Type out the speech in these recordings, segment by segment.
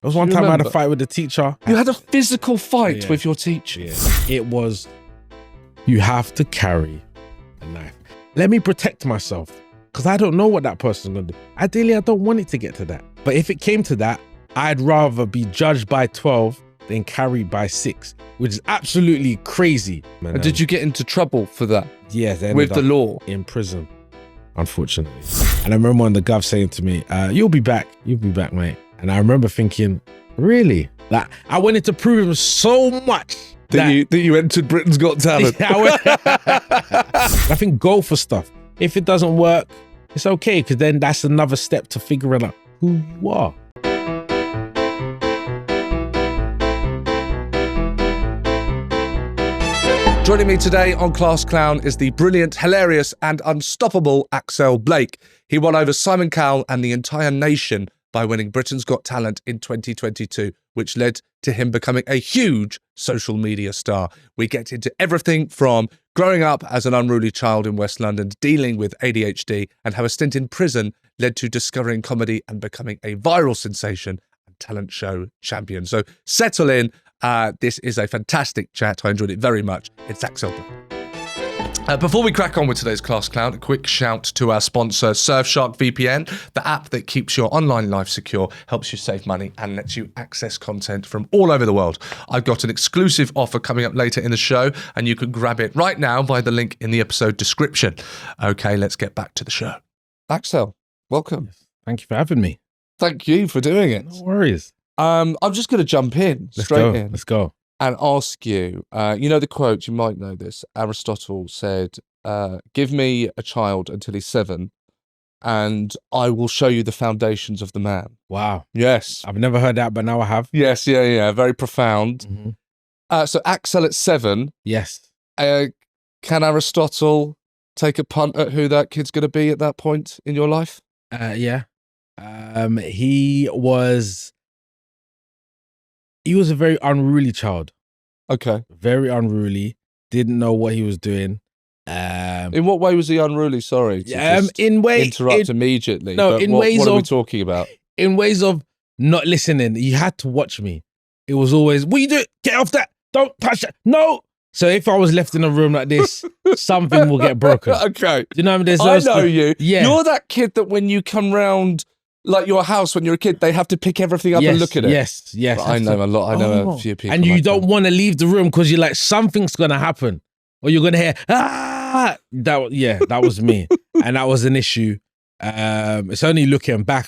was one time I had a fight with the teacher. You had a physical fight with your teacher? Yeah. It was, you have to carry a knife. Let me protect myself because I don't know what that person's going to do. Ideally, I don't want it to get to that. But if it came to that, I'd rather be judged by 12 than carried by 6, which is absolutely crazy. And did you get into trouble for that? Yes. With the law? In prison, unfortunately. And I remember one of the govs saying to me, you'll be back, mate. And I remember thinking, really? Like, I wanted to prove him so much that you entered Britain's Got Talent. I think go for stuff. If it doesn't work, it's okay, because then that's another step to figuring out who you are. Joining me today on Class Clown is the brilliant, hilarious and unstoppable AXEL Blake. He won over Simon Cowell and the entire nation by winning Britain's Got Talent in 2022, which led to him becoming a huge social media star. We get into everything from growing up as an unruly child in West London, dealing with ADHD, and how a stint in prison led to discovering comedy and becoming a viral sensation and talent show champion. So settle in. This is a fantastic chat. I enjoyed it very much. It's AXEL Blake. Before we crack on with today's Class Clown, a quick shout to our sponsor, Surfshark VPN, the app that keeps your online life secure, helps you save money and lets you access content from all over the world. I've got an exclusive offer coming up later in the show, and you can grab it right now by the link in the episode description. Okay, let's get back to the show. AXEL, welcome. Yes. Thank you for having me. Thank you for doing it. No worries. I'm just going to jump in straight in. Let's go. And ask you, you know the quote, you might know this, Aristotle said, give me a child until he's 7 and I will show you the foundations of the man. Wow. Yes. I've never heard that, but now I have. Yes, yeah, very profound. Mm-hmm. So AXEL at 7. Yes. Can Aristotle take a punt at who that kid's going to be at that point in your life? Yeah. He was a very unruly child. Okay. Very unruly. Didn't know what he was doing. In what way was he unruly? Sorry. Interrupt immediately. No, but in what, ways what of, are we talking about? In ways of not listening. You had to watch me. It was always, what you do? Get off that. Don't touch that. No. So if I was left in a room like this, something will get broken. Okay. Do you know what I mean? I know you. Yeah. You're that kid that when you come round, like your house when you're a kid, they have to pick everything up and look at it. Yes. But I know a lot. I know a few people. And you like don't want to leave the room because you're like, something's going to happen. Or you're going to hear, ah! That was me. And that was an issue. It's only looking back.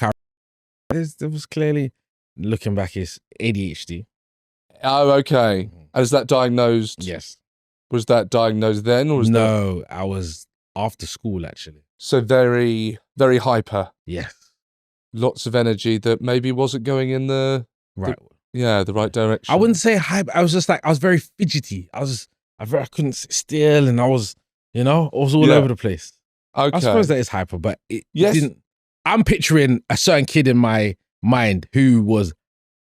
There was clearly, looking back, is ADHD. Oh, okay. Is that diagnosed? Yes. Was that diagnosed then? Or was No, I was after school, actually. So very, very hyper. Yes. Lots of energy that maybe wasn't going in the right direction. I wouldn't say hyper. I was just like, I was very fidgety. I couldn't sit still, and I was all over the place. Okay. I suppose that is hyper, but it didn't. I'm picturing a certain kid in my mind who was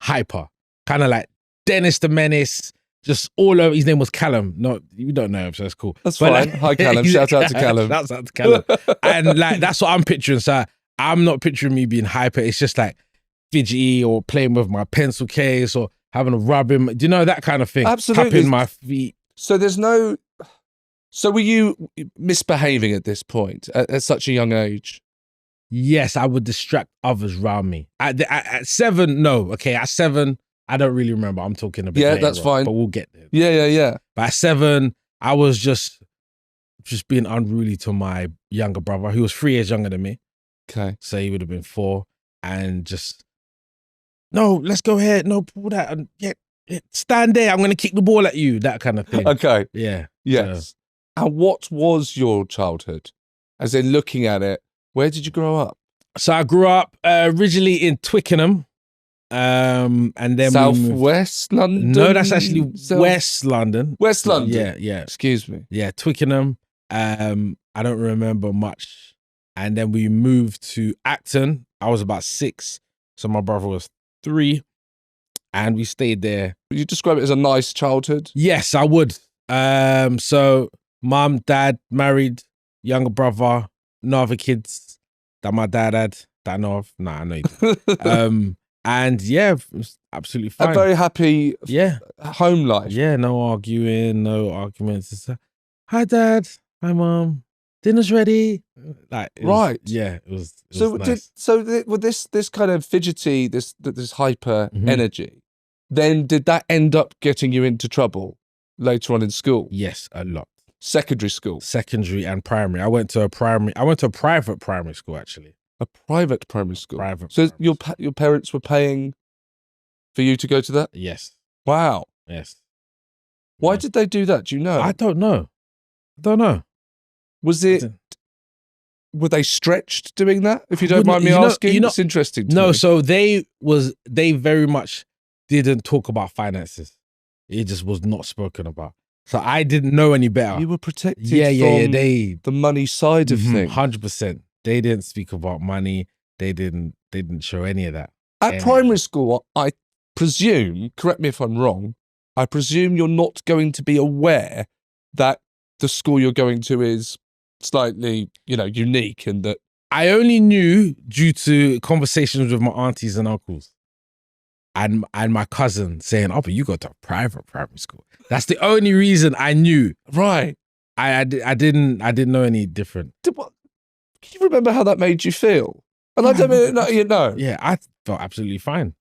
hyper, kind of like Dennis the Menace, just all over. His name was Callum. No, you don't know him, so that's cool. That's fine. Hi, Callum. Shout out to Callum. Shout out to Callum. And like, that's what I'm picturing. So I'm not picturing me being hyper. It's just like fidgety or playing with my pencil case or having a rub in. Do you know that kind of thing? Absolutely. Tapping my feet. So So were you misbehaving at this point at such a young age? Yes, I would distract others around me. At 7, no. Okay, at 7, I don't really remember. I'm talking a bit later that's fine. But we'll get there. Yeah. But at 7, I was just being unruly to my younger brother, who was 3 years younger than me. Okay. So he would have been 4. And just, no, let's go here. No, pull that. And stand there. I'm going to kick the ball at you. That kind of thing. Okay. Yeah. Yes. And what was your childhood? As in looking at it, where did you grow up? So I grew up originally in Twickenham. And then Southwest London? No, that's actually West London. West London? Yeah. Excuse me. Yeah, Twickenham. I don't remember much. And then we moved to Acton. I was about 6. So my brother was 3. And we stayed there. Would you describe it as a nice childhood? Yes, I would. So mum, dad, married, younger brother, no other kids that my dad had that I know of. Nah, I know you didn't. And yeah, it was absolutely A fine. very happy Yeah. home life. Yeah, no arguing, no arguments. It's like, hi, Dad. Hi, Mom. Dinner's ready. Like, Right. Yeah, it was So nice. with this kind of fidgety, this hyper Mhm. energy, then did that end up getting you into trouble later on in school? Yes, a lot. Secondary school? Secondary and primary. I went to a private primary school, actually. A private primary school? Private. So primary your parents were paying for you to go to that? Yes. Wow. Yes. Why Yeah. did they do that? Do you know? I don't know. Was it... Were they stretched doing that? If you don't mind me asking, it's interesting to me. No, so they very much didn't talk about finances. It just was not spoken about. So I didn't know any better. You were protected from the money side of things. 100%. They didn't speak about money. They didn't show any of that. At primary school, I presume, correct me if I'm wrong, I presume you're not going to be aware that the school you're going to is slightly, unique, and that... I only knew due to conversations with my aunties and uncles and my cousin saying, oh, but you go to a private primary school. That's the only reason I knew. Right. I didn't know any different. Can you remember how that made you feel? And I don't mean, Yeah, I felt absolutely fine.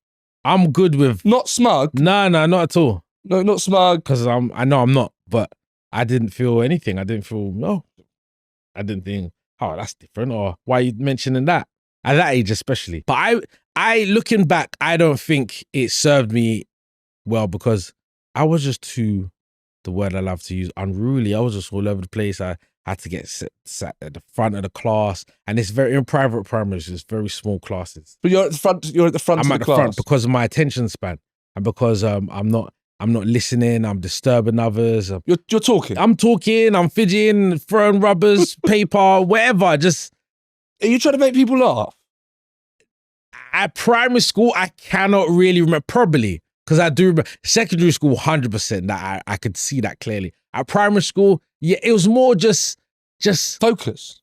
I'm good with... Not smug? No, not at all. No, not smug. Because I know I'm not, but I didn't feel anything. I didn't feel, no. I didn't think, oh, that's different, or why are you mentioning that? At that age especially. But I looking back, I don't think it served me well because I was just too, the word I love to use, unruly. I was just all over the place. I had to get sat at the front of the class, and it's in private primaries, it's very small classes. But you're at the front. You're at the front. I'm of at the front class because of my attention span, and because I'm not listening. I'm disturbing others. You're talking. I'm talking. I'm fidgeting, throwing rubbers, paper, whatever. Just... Are you trying to make people laugh? At primary school, I cannot really remember. Probably because I do remember. Secondary school, 100%. That I could see that clearly. At primary school, yeah, it was more just focus.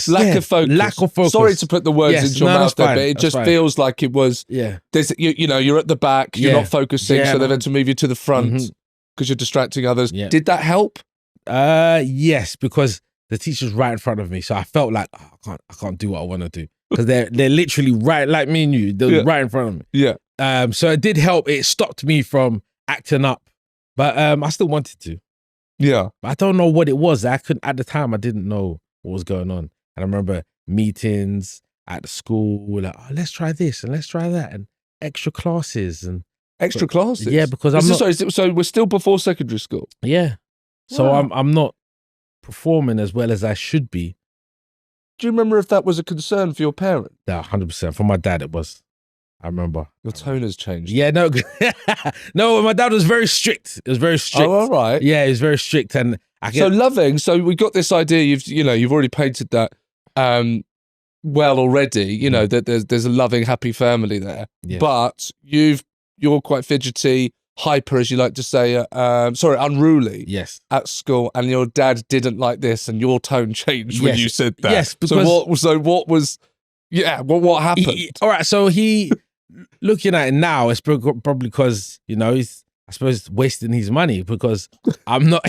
Lack of focus. Lack of focus. Sorry to put the words into your mouth there, but it just feels like it was. Yeah. There's, you're at the back. You're not focusing, so they've had to move you to the front because you're distracting others. Yeah. Did that help? Yes, because the teacher's right in front of me, so I felt like I can't do what I want to do because they're literally right, like me and you. They're right in front of me. Yeah. So it did help. It stopped me from acting up, but I still wanted to. Yeah. I don't know what it was. At the time, I didn't know what was going on. And I remember meetings at the school, like, oh, let's try this and let's try that, and extra classes. Classes? Yeah, because so we're still before secondary school? Yeah. So wow. I'm not performing as well as I should be. Do you remember if that was a concern for your parents? Yeah, 100%. For my dad, it was. I remember. Your tone has changed. Yeah, no. No, my dad was very strict. It was very strict. Oh, all right. Yeah, he was very strict. And so loving. So we got this idea, you've already painted that well already, that there's a loving, happy family there. Yeah. But you're quite fidgety, hyper, as you like to say, unruly. Yes. At school, and your dad didn't like this, and your tone changed when you said that. Yes. Because what happened? All right. So looking at it now, it's probably because, he's, I suppose, wasting his money because I'm not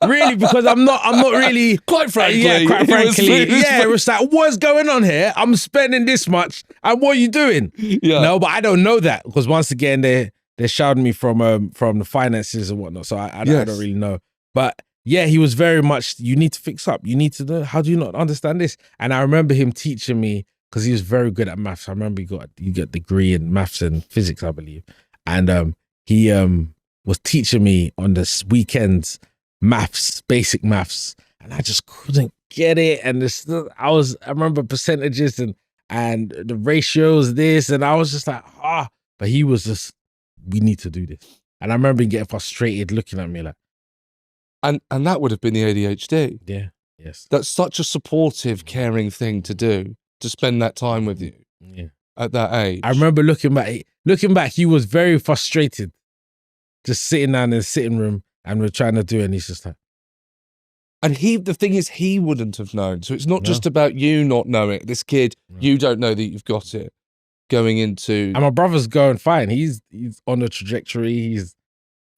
really, because I'm not really, quite frankly, it was like, what's going on here? I'm spending this much, and what are you doing? Yeah. No, but I don't know that because once again, they shouted me from the finances and whatnot, so I don't really know. But yeah, he was very much, you need to fix up. You need to know, how do you not understand this? And I remember him teaching me, because he was very good at maths. I remember you got a degree in maths and physics, I believe. And he was teaching me on the weekends maths, basic maths, and I just couldn't get it. And I remember percentages and the ratios, this, and I was just like, but he was just, we need to do this. And I remember him getting frustrated, looking at me like. And that would have been the ADHD. Yeah, yes. That's such a supportive, caring thing to do, to spend that time with you at that age. I remember looking back, he was very frustrated, just sitting down in the sitting room, and we're trying to do it, and he's just like. And the thing is, he wouldn't have known. So it's not just about you not knowing it. This kid, you don't know that you've got it. going into. And my brother's going fine. He's on the trajectory. He's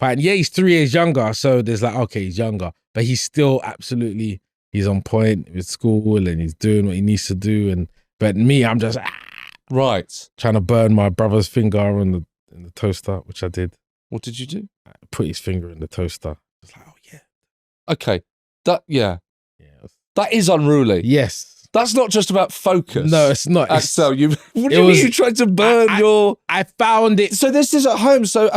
fine. Yeah, he's 3 years younger. So there's like, okay, he's younger, but he's still absolutely, he's on point with school and he's doing what he needs to do. But me, I'm just right trying to burn my brother's finger in the toaster, which I did. What did you do? I put his finger in the toaster. I was like, oh yeah. Okay. That is unruly. Yes. That's not just about focus. No, it's not. Axel, you tried to burn your. I found it. So this is at home. So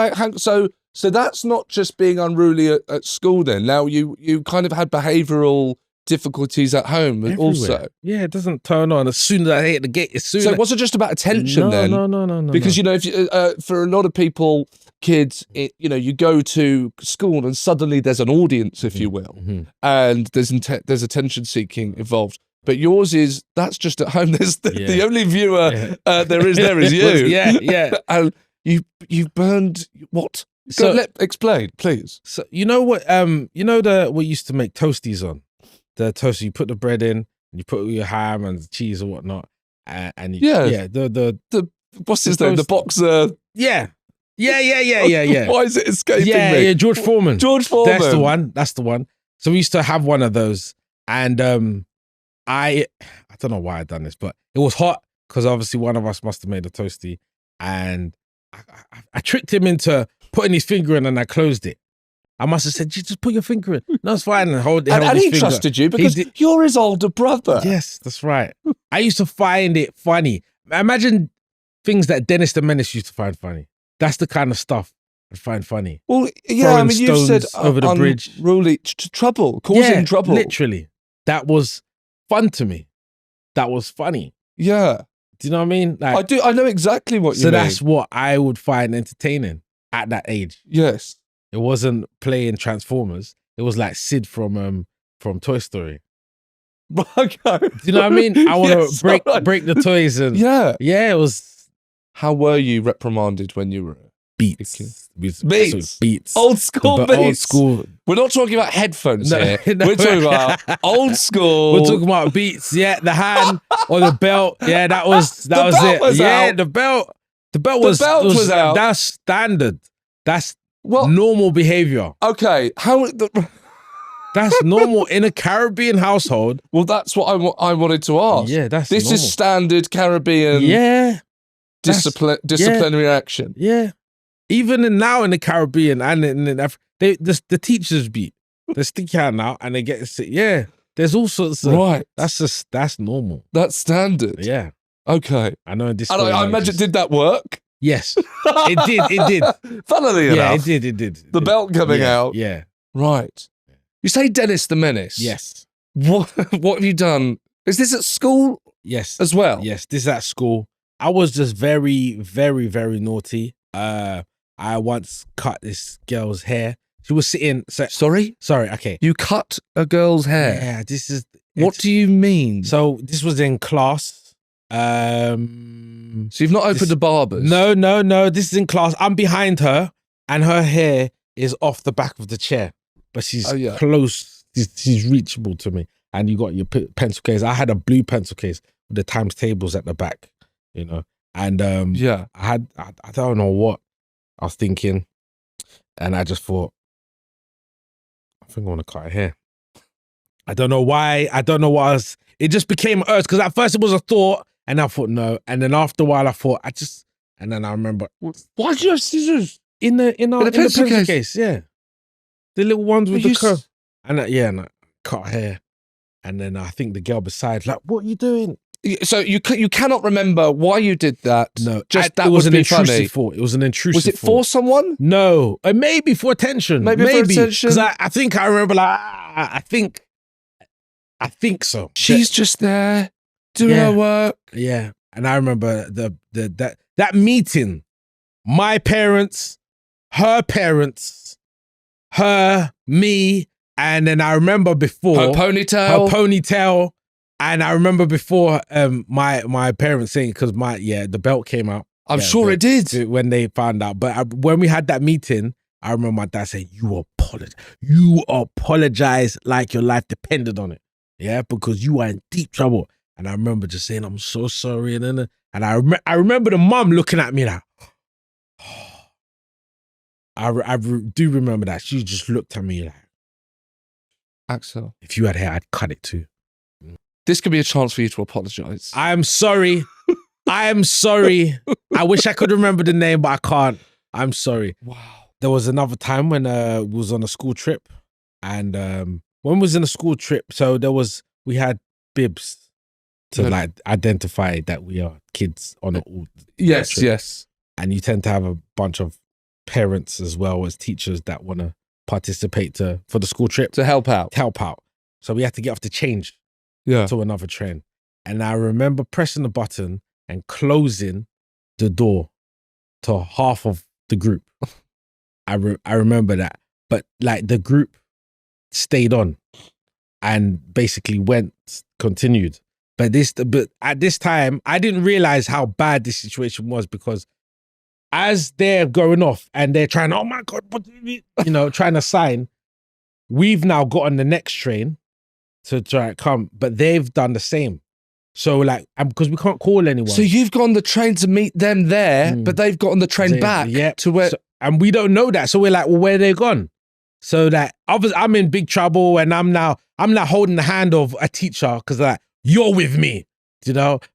that's not just being unruly at school. Then now you kind of had behavioural difficulties at home Everywhere. Also. Yeah, it doesn't turn on as soon as I hit the gate. So it wasn't just about attention then. No. Because you know, if you, for a lot of people, kids, you go to school and suddenly there's an audience, if you will, and there's attention seeking involved. But yours that's just at home. There's the only viewer there is you. Yeah. And you burned what? Explain, please. So you know what? What used to make toasties on the toaster. You put the bread in, and you put your ham and cheese or whatnot, and the what's his name? The boxer. Yeah. Why is it escaping me? Yeah, George Foreman. George Foreman. That's the one. So we used to have one of those, and I don't know why I done this, but it was hot because obviously one of us must have made a toasty, and I tricked him into putting his finger in, and I closed it. I must have said, just put your finger in. No, it's fine. And he trusted you because you're his older brother. Yes, that's right. I used to find it funny. Imagine things that Dennis the Menace used to find funny. That's the kind of stuff I find funny. Well, yeah, Throwing you've said over the bridge. Unruly trouble, causing trouble. Literally. That was fun to me. That was funny. Yeah. Do you know what I mean? Like, I do. I know exactly what you mean. So that's what I would find entertaining at that age. Yes. It wasn't playing Transformers. It was like Sid from Toy Story. Okay. Do you know what I mean? I want to break the toys and it was. How were you reprimanded when you were Beats. Beats. Old school beats. Old school. We're not talking about headphones here. We're talking about old school. We're talking about beats. Yeah, the hand or the belt. Yeah, that was it. Out. The belt. The belt was out. That's standard. That's normal behavior. Okay, that's normal in a Caribbean household. Well, that's what I wanted to ask. Yeah, this is standard Caribbean. Yeah, disciplinary action. Yeah, even now in the Caribbean and in Africa, the teachers beat. They stick out now and they get sick. Yeah, there's all sorts of that's normal. That's standard. Yeah. Okay. I know. And I imagine, did that work? Yes, it did. Funnily enough. Yeah, it did. The belt coming out. Yeah. Right. You say Dennis the Menace. Yes. What have you done? Is this at school? Yes. As well? Yes, this is at school. I was just very, very, very naughty. I once cut this girl's hair. She was sitting. Sorry, okay. You cut a girl's hair? Yeah, this is. What do you mean? So this was in class. So you've not opened a barber's? No. This is in class. I'm behind her, and her hair is off the back of the chair, but she's close. She's reachable to me. And you got your pencil case. I had a blue pencil case with the times tables at the back, And I don't know what I was thinking, and I just thought, I think I want to cut her hair. I don't know why. I don't know what I was. It just became urge because at first it was a thought, and I thought no, and then after a while I thought and then I remember, why do you have scissors in the pencil case? Yeah, the little ones with the curve, and I cut her hair, and then I think the girl beside what are you doing? So you cannot remember why you did that? No, that was an intrusive funny. Thought. It was an intrusive. Was it thought. For someone? No, maybe for attention. Maybe for attention. Because I think I remember. I think so. She's just there doing her work. Yeah, and I remember that meeting. My parents, her parents, me, and then I remember before her ponytail. And I remember before my parents saying, because the belt came out. I'm sure it did. When they found out. But when we had that meeting, I remember my dad saying, you apologize like your life depended on it. Yeah, because you are in deep trouble. And I remember just saying, I'm so sorry. And then And I remember the mum looking at me like, I do remember that. She just looked at me like, Axel, if you had hair, I'd cut it too. this could be a chance for you to apologise. I'm sorry. I am sorry. I wish I could remember the name, but I can't. I'm sorry. Wow. There was another time when we was on a school trip, and when we was in a school trip, so we had bibs to like identify that we are kids on a Yes, trip. yes. And you tend to have a bunch of parents as well as teachers that want to participate for the school trip. To help out. So we had to get off the change Yeah. to another train. And I remember pressing the button and closing the door to half of the group. I remember that. But like the group stayed on and basically continued. But at this time, I didn't realize how bad this situation was, because as they're going off and they're trying, oh my God, what do you mean? Trying to sign, we've now got on the next train to try to come, but they've done the same. So like, because we can't call anyone. So you've gone on the train to meet them there, but they've got on the train back to where... and we don't know that. So we're like, well, where are they gone? So that obviously I'm in big trouble, and I'm now holding the hand of a teacher because like, you're with me,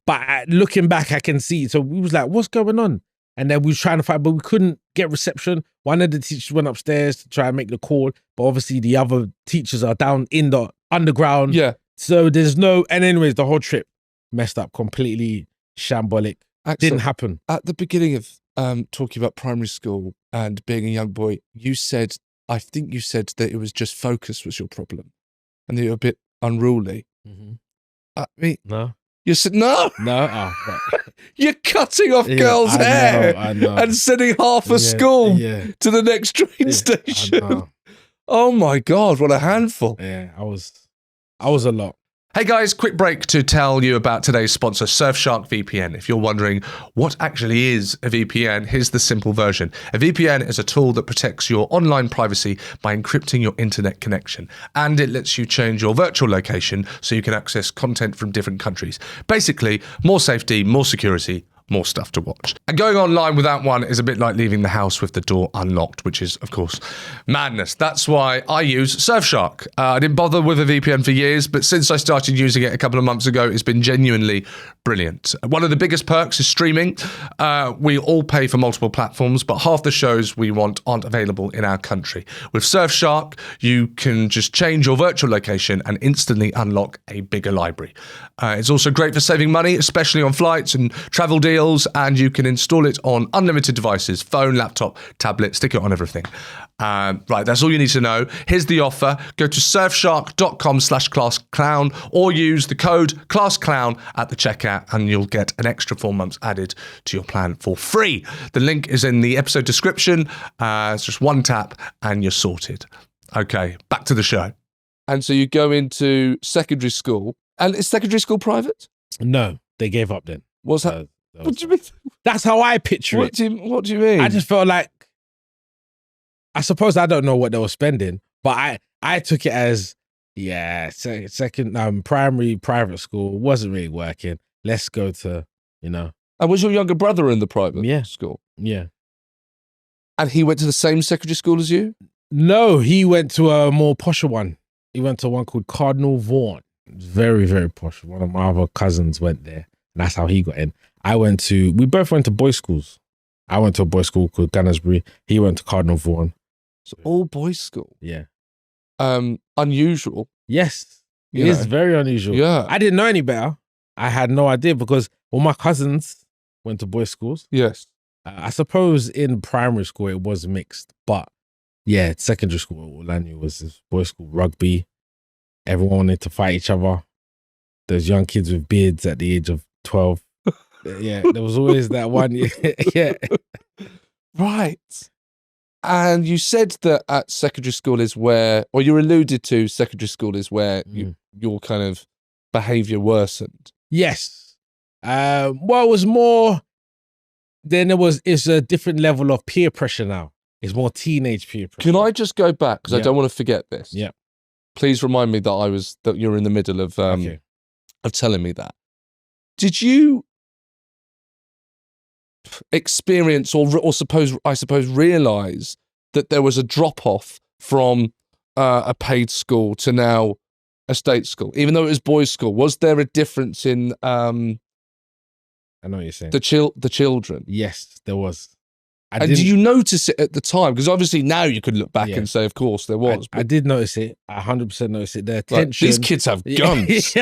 But looking back, I can see. So we was like, what's going on? And then we was trying to find, but we couldn't get reception. One of the teachers went upstairs to try and make the call, but obviously the other teachers are down in the underground. Yeah. So there's and anyways, the whole trip messed up, completely shambolic. Axel, didn't happen. At the beginning of talking about primary school and being a young boy, I think you said that it was just focus was your problem and that you were a bit unruly. Mm-hmm. I mean, no. You said no. No. Oh, right. You're cutting off girls' hair I know. and sending half a school to the next train station. Oh my God, what a handful. Yeah, I was a lot. Hey guys, quick break to tell you about today's sponsor, Surfshark VPN. If you're wondering what actually is a VPN, here's the simple version. A VPN is a tool that protects your online privacy by encrypting your internet connection, and it lets you change your virtual location so you can access content from different countries. Basically, more safety, more security, more stuff to watch. And going online without one is a bit like leaving the house with the door unlocked, which is, of course, madness. That's why I use Surfshark. I didn't bother with a VPN for years, but since I started using it a couple of months ago, it's been genuinely brilliant. One of the biggest perks is streaming. We all pay for multiple platforms, but half the shows we want aren't available in our country. With Surfshark, you can just change your virtual location and instantly unlock a bigger library. It's also great for saving money, especially on flights and travel deals, and you can install it on unlimited devices, phone, laptop, tablet, stick it on everything. Right, that's all you need to know. Here's the offer. Go to surfshark.com/classclown or use the code classclown at the checkout and you'll get an extra 4 months added to your plan for free. The link is in the episode description. It's just one tap and you're sorted. Okay, back to the show. And so you go into secondary school, and is secondary school private? No, they gave up then. What's that? What do you mean? That's how I picture it. What do you mean? I just felt like, I suppose I don't know what they were spending, but I took it as, second primary private school wasn't really working. Let's go to, And was your younger brother in the private school? Yeah. And he went to the same secondary school as you? No, he went to a more posher one. He went to one called Cardinal Vaughan. Very, very posh. One of my other cousins went there, and that's how he got in. We both went to boys' schools. I went to a boys' school called Gunnersbury. He went to Cardinal Vaughan. So all boys' school? Yeah. Unusual. Yes. It is very unusual. Yeah. I didn't know any better. I had no idea because all my cousins went to boys' schools. Yes. I suppose in primary school it was mixed, but yeah, secondary school, all I knew was this boys' school, rugby. Everyone wanted to fight each other. There's young kids with beards at the age of 12. Yeah, there was always that one. Yeah. Right. And you said that at secondary school is where, or you alluded to secondary school is where your kind of behaviour worsened. Yes. Well, it was more, then it's a different level of peer pressure now. It's more teenage peer pressure. Can I just go back? Because I don't want to forget this. Yeah. Please remind me that you're in the middle of telling me that. Did you experience or I suppose realize that there was a drop off from a paid school to now a state school, even though it was boys' school? Was there a difference in I know what you're saying. the children? Yes, there was. And did you notice it at the time? Because obviously now you could look back and say, of course, there was. I did notice it. I 100% noticed it. The attention. These kids have guns.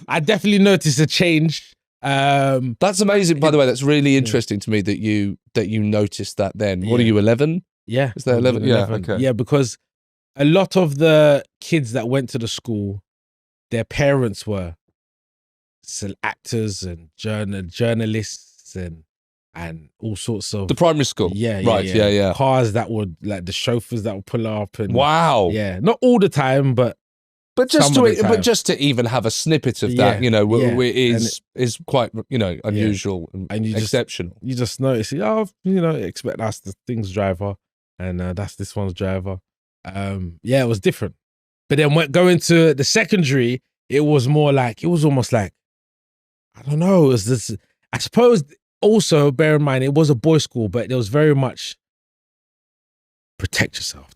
I definitely noticed a change. That's amazing, by the way. That's really interesting to me that you noticed that then. What are you, 11? Yeah. Is that 11? Yeah, okay. Yeah, because a lot of the kids that went to the school, their parents were actors and journalists and all sorts of the primary school. Yeah. Cars that would, like, the chauffeurs that would pull up and wow. Yeah, not all the time, but just to even have a snippet of that, is quite unusual and exceptional. You just notice, expect that's the thing's driver, and that's this one's driver. It was different. But then going to the secondary, it was more like, it was almost like, I don't know, it was this. I suppose also bear in mind it was a boys' school, but there was very much protect yourself.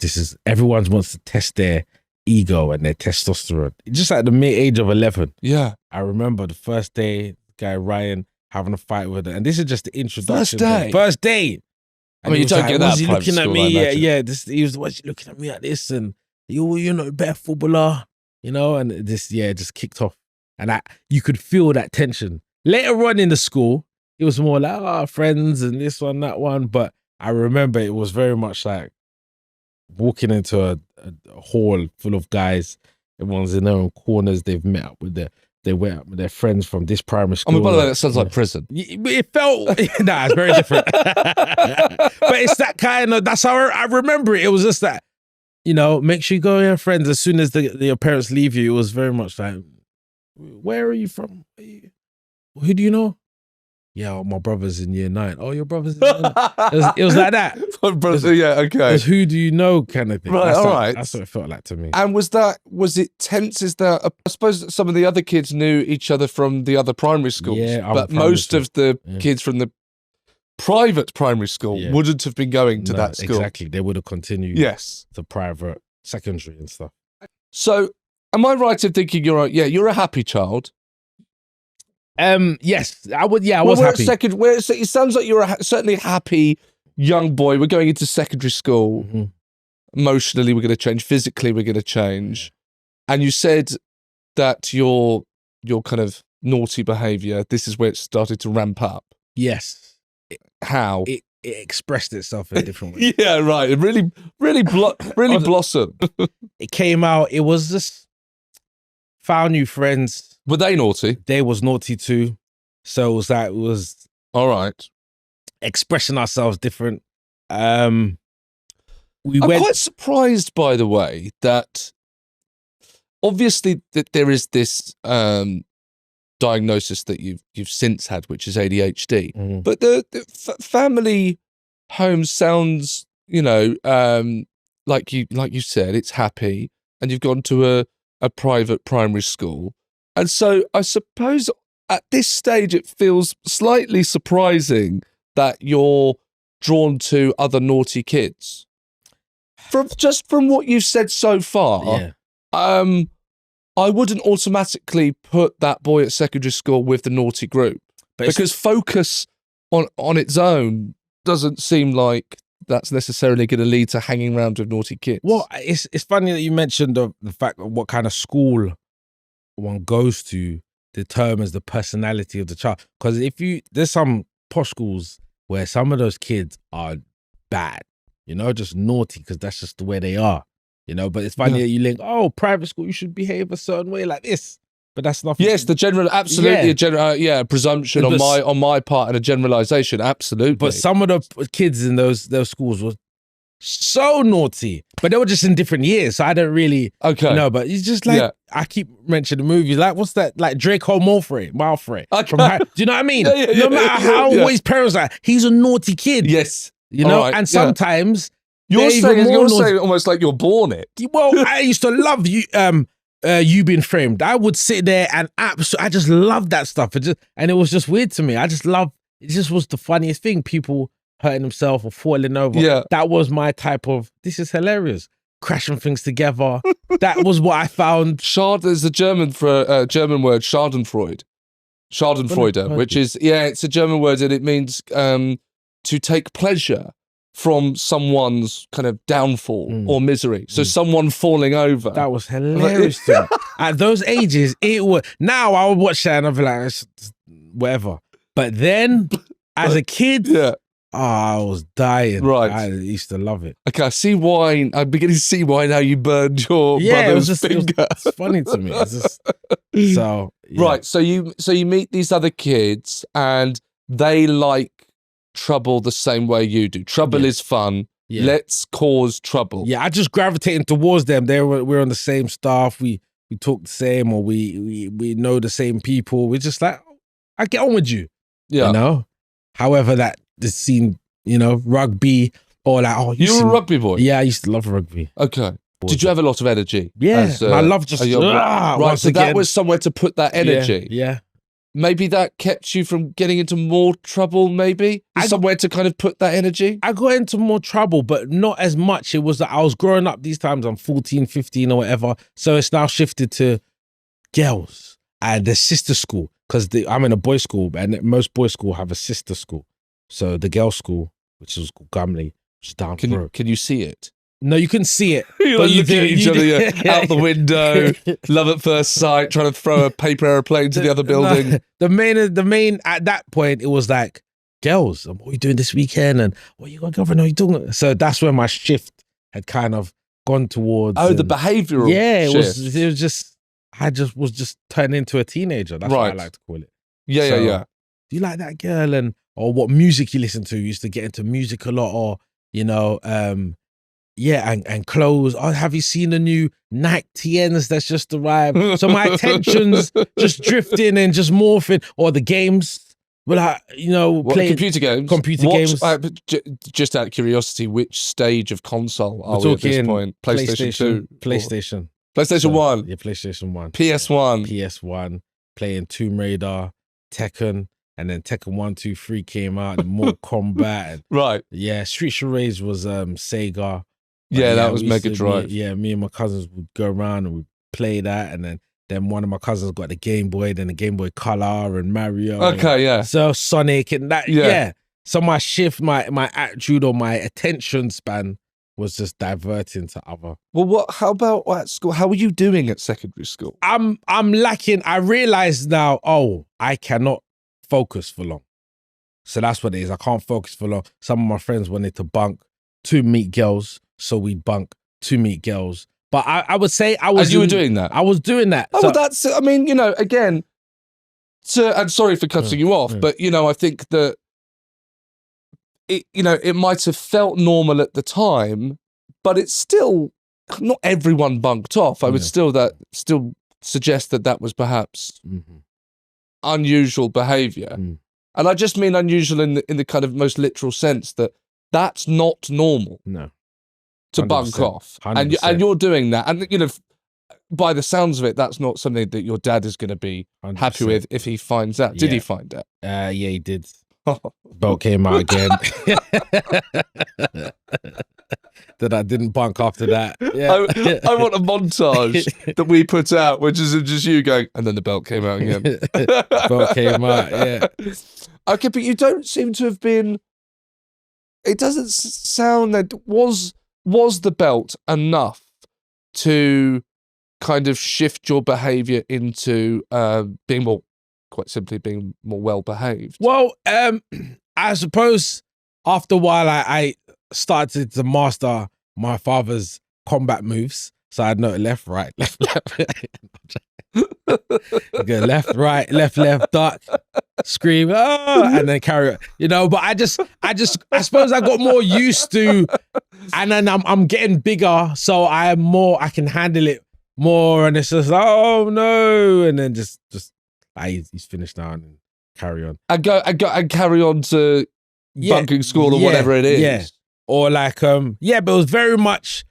Everyone wants to test their ego and their testosterone. Just at the age of 11. Yeah. I remember the first day, guy Ryan having a fight with her. And this is just the introduction. First day. And you don't get that. Was he looking school, at me? He was looking at me like this, and you're not a better footballer, and this, just kicked off. And you could feel that tension. Later on in the school, it was more like, friends and this one, that one. But I remember it was very much like walking into a hall full of guys. Everyone's in their own corners. They've met up with their friends from this primary school. I mean, by the way, that sounds like prison. It felt, it's very different. But it's that kind of, that's how I remember it. It was just that, make sure you go with your friends. As soon as your parents leave you, it was very much like, where are you from? Who do you know? Yeah, my brother's in year 9. Oh, your brother's in year 9. It was like that. My brother, okay. Who do you know kind of thing. Right, right. That's what it felt like to me. And was it tense? I suppose some of the other kids knew each other from the other primary schools. Yeah, but most of the kids from the private primary school wouldn't have been going to that school. Exactly. They would have continued to private secondary and stuff. So, am I right in thinking you're a happy child? Yes, I would. Yeah, I was happy. It sounds like you're certainly happy young boy. We're going into secondary school. Mm-hmm. Emotionally, we're going to change. Physically, we're going to change. And you said that your kind of naughty behaviour, this is where it started to ramp up. Yes. How? It expressed itself in different ways. Yeah, right. It really blossomed. It came out. It was just found new friends. Were they naughty? They was naughty too. So it was all right. Expressing ourselves different. I'm quite surprised, by the way, that obviously that there is this diagnosis that you've since had, which is ADHD. Mm-hmm. But the family home sounds, like you said, it's happy, and you've gone to a private primary school. And so I suppose at this stage it feels slightly surprising that you're drawn to other naughty kids. From what you've said so far, I wouldn't automatically put that boy at secondary school with the naughty group, because focus on its own doesn't seem like that's necessarily going to lead to hanging around with naughty kids. Well, it's funny that you mentioned the fact of what kind of school one goes to determines the personality of the child. Because there's some posh schools where some of those kids are bad, just naughty because that's just the way they are, but it's funny that you link, private school, you should behave a certain way like this, but that's nothing. Yes, absolutely a presumption on my part and a generalization, absolutely. But some of the kids in those schools were so naughty, but they were just in different years, so I don't really know. But it's just like I keep mentioning the movies, like what's that, like Draco Malfoy. Do you know what I mean? No matter how his parents are, he's a naughty kid. Yes, and sometimes you're saying almost like you're born it. Well, I used to love you. You Been Framed. I would sit there and I just loved that stuff. And it was just weird to me. It just was the funniest thing. People hurting themselves or falling over. Yeah. That was my type of, this is hilarious. Crashing things together. That was what I found. There's a German word, Schadenfreude. Schadenfreude, which is, it's a German word, and it means to take pleasure from someone's kind of downfall or misery. So someone falling over. That was hilarious to me. At those ages, it was. Now I would watch that and I'd be like, "It's whatever." But then, as a kid, I was dying. Right. I used to love it. Okay, I see why. I'm beginning to see why now you burned your brother's finger. It's funny to me. It's just, so yeah. Right. So you meet these other kids and they like trouble the same way you do. Trouble is fun. Yeah. Let's cause trouble. Yeah, I just gravitated towards them. We're on the same stuff. We talk the same, or we know the same people. We're just like, I get on with you. Yeah. You know? However that the scene, rugby or like, you were a rugby boy? Yeah, I used to love rugby. Okay. Did you have a lot of energy? Yeah. I love just right, so that was somewhere to put that energy. Yeah. Maybe that kept you from getting into more trouble, maybe? Somewhere to kind of put that energy? I got into more trouble, but not as much. It was that I was growing up these times. I'm 14, 15 or whatever. So it's now shifted to girls and the sister school. Because I'm in a boys' school, and most boys' school have a sister school. So the girls' school, which was called Gumley, which is down the road. Can you see it? No, you couldn't see it. You're looking at each other out the window, love at first sight, trying to throw a paper airplane to the other building. No, the main at that point, it was like, girls, what are you doing this weekend? And what you got girlfriend? What are you doing? So that's where my shift had kind of gone towards. Oh, the behavioural shift. It was just, I was just turning into a teenager. That's what I like to call it. Yeah. Do you like that girl? Or what music you listen to? You used to get into music a lot, or, and clothes. Oh, have you seen the new Nike TNs that's just arrived? So my attention's just drifting and just morphing. Or the games. Well, playing computer games. Just out of curiosity, which stage of console are we at this point? PlayStation 2? PlayStation. PlayStation 1? Yeah, PlayStation 1. PS1? PS1. Playing Tomb Raider, Tekken, and then Tekken 1, 2, 3 came out, and Mortal Kombat. Right. Yeah, Street Charades was Sega. Yeah, that was Mega Drive. Me and my cousins would go around and we'd play that, and then one of my cousins got the Game Boy, then the Game Boy Color and Mario. Okay, yeah. So Sonic and that, yeah. So my shift, my attitude or my attention span was just diverting to other. Well, how about at school? How were you doing at secondary school? I'm lacking. I realize now, I cannot focus for long. So that's what it is. I can't focus for long. Some of my friends wanted to bunk to meet girls. So we'd bunk to meet girls. But I would say I was... And you were doing that? I was doing that. Oh, well, that's... I mean, again... and sorry for cutting you off, but, I think that... It might have felt normal at the time, but it's still... Not everyone bunked off. I would still suggest that was perhaps unusual behaviour. And I just mean unusual in the kind of most literal sense that that's not normal. No. To bunk off, and you're doing that, and by the sounds of it, that's not something that your dad is going to be 100%. Happy with if he finds out. Did he find out? Yeah, he did. Belt came out again. That I didn't bunk after that. Yeah. I want a montage that we put out, which is just you going, and then the belt came out again. Belt came out, yeah. Okay, but you don't seem to have been. It doesn't sound that was the belt enough to kind of shift your behaviour into being more, quite simply, being more well-behaved? Well, I suppose after a while I started to master my father's combat moves. So I'd know left, right, left. Go left, right, left, duck, scream, and then carry on. But I suppose I got more used to, and then I'm getting bigger, so I can handle it more, and it's just like, oh no, and then just he's finished now and carry on. I go and carry on to bunking school or whatever it is. Yeah. Or like, but it was very much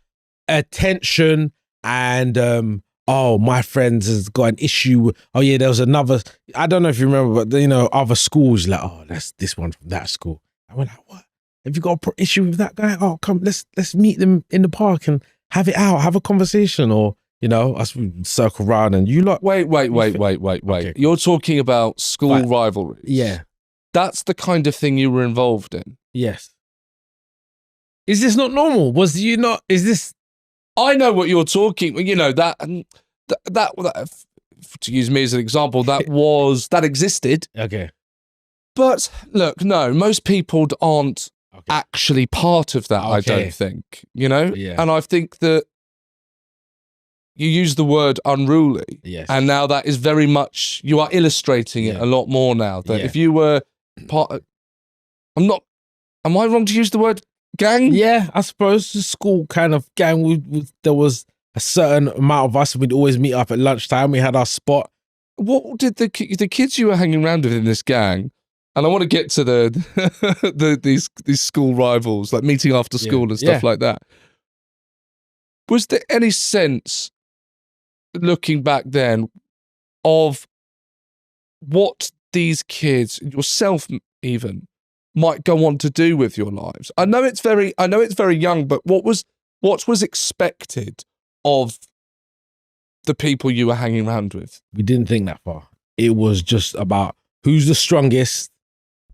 attention and oh, my friends has got an issue. Oh yeah, there was another, I don't know if you remember, but other schools like, oh, that's this one from that school. I went like, what? Have you got an issue with that guy? Oh, come, let's meet them in the park and have it out, have a conversation, or us circle around and you lot. Wait. Okay. You're talking about school rivalries. Yeah. That's the kind of thing you were involved in. Yes. Is this not normal? Is this? I know what you're talking. That to use me as an example, that existed. Okay. But look, no, most people aren't actually part of that. I don't think. Yeah. And I think that you use the word unruly. Yes. And now that is very much, you are illustrating it a lot more now. That if you were part of, am I wrong to use the word gang? Yeah, I suppose the school kind of gang. There was a certain amount of us. We'd always meet up at lunchtime. We had our spot. What did the kids you were hanging around with in this gang? And I want to get to these school rivals, like meeting after school and stuff like that. Was there any sense, looking back then, of what these kids, yourself even, might go on to do with your lives? I know it's very young, but what was expected of the people you were hanging around with? We didn't think that far. It was just about who's the strongest,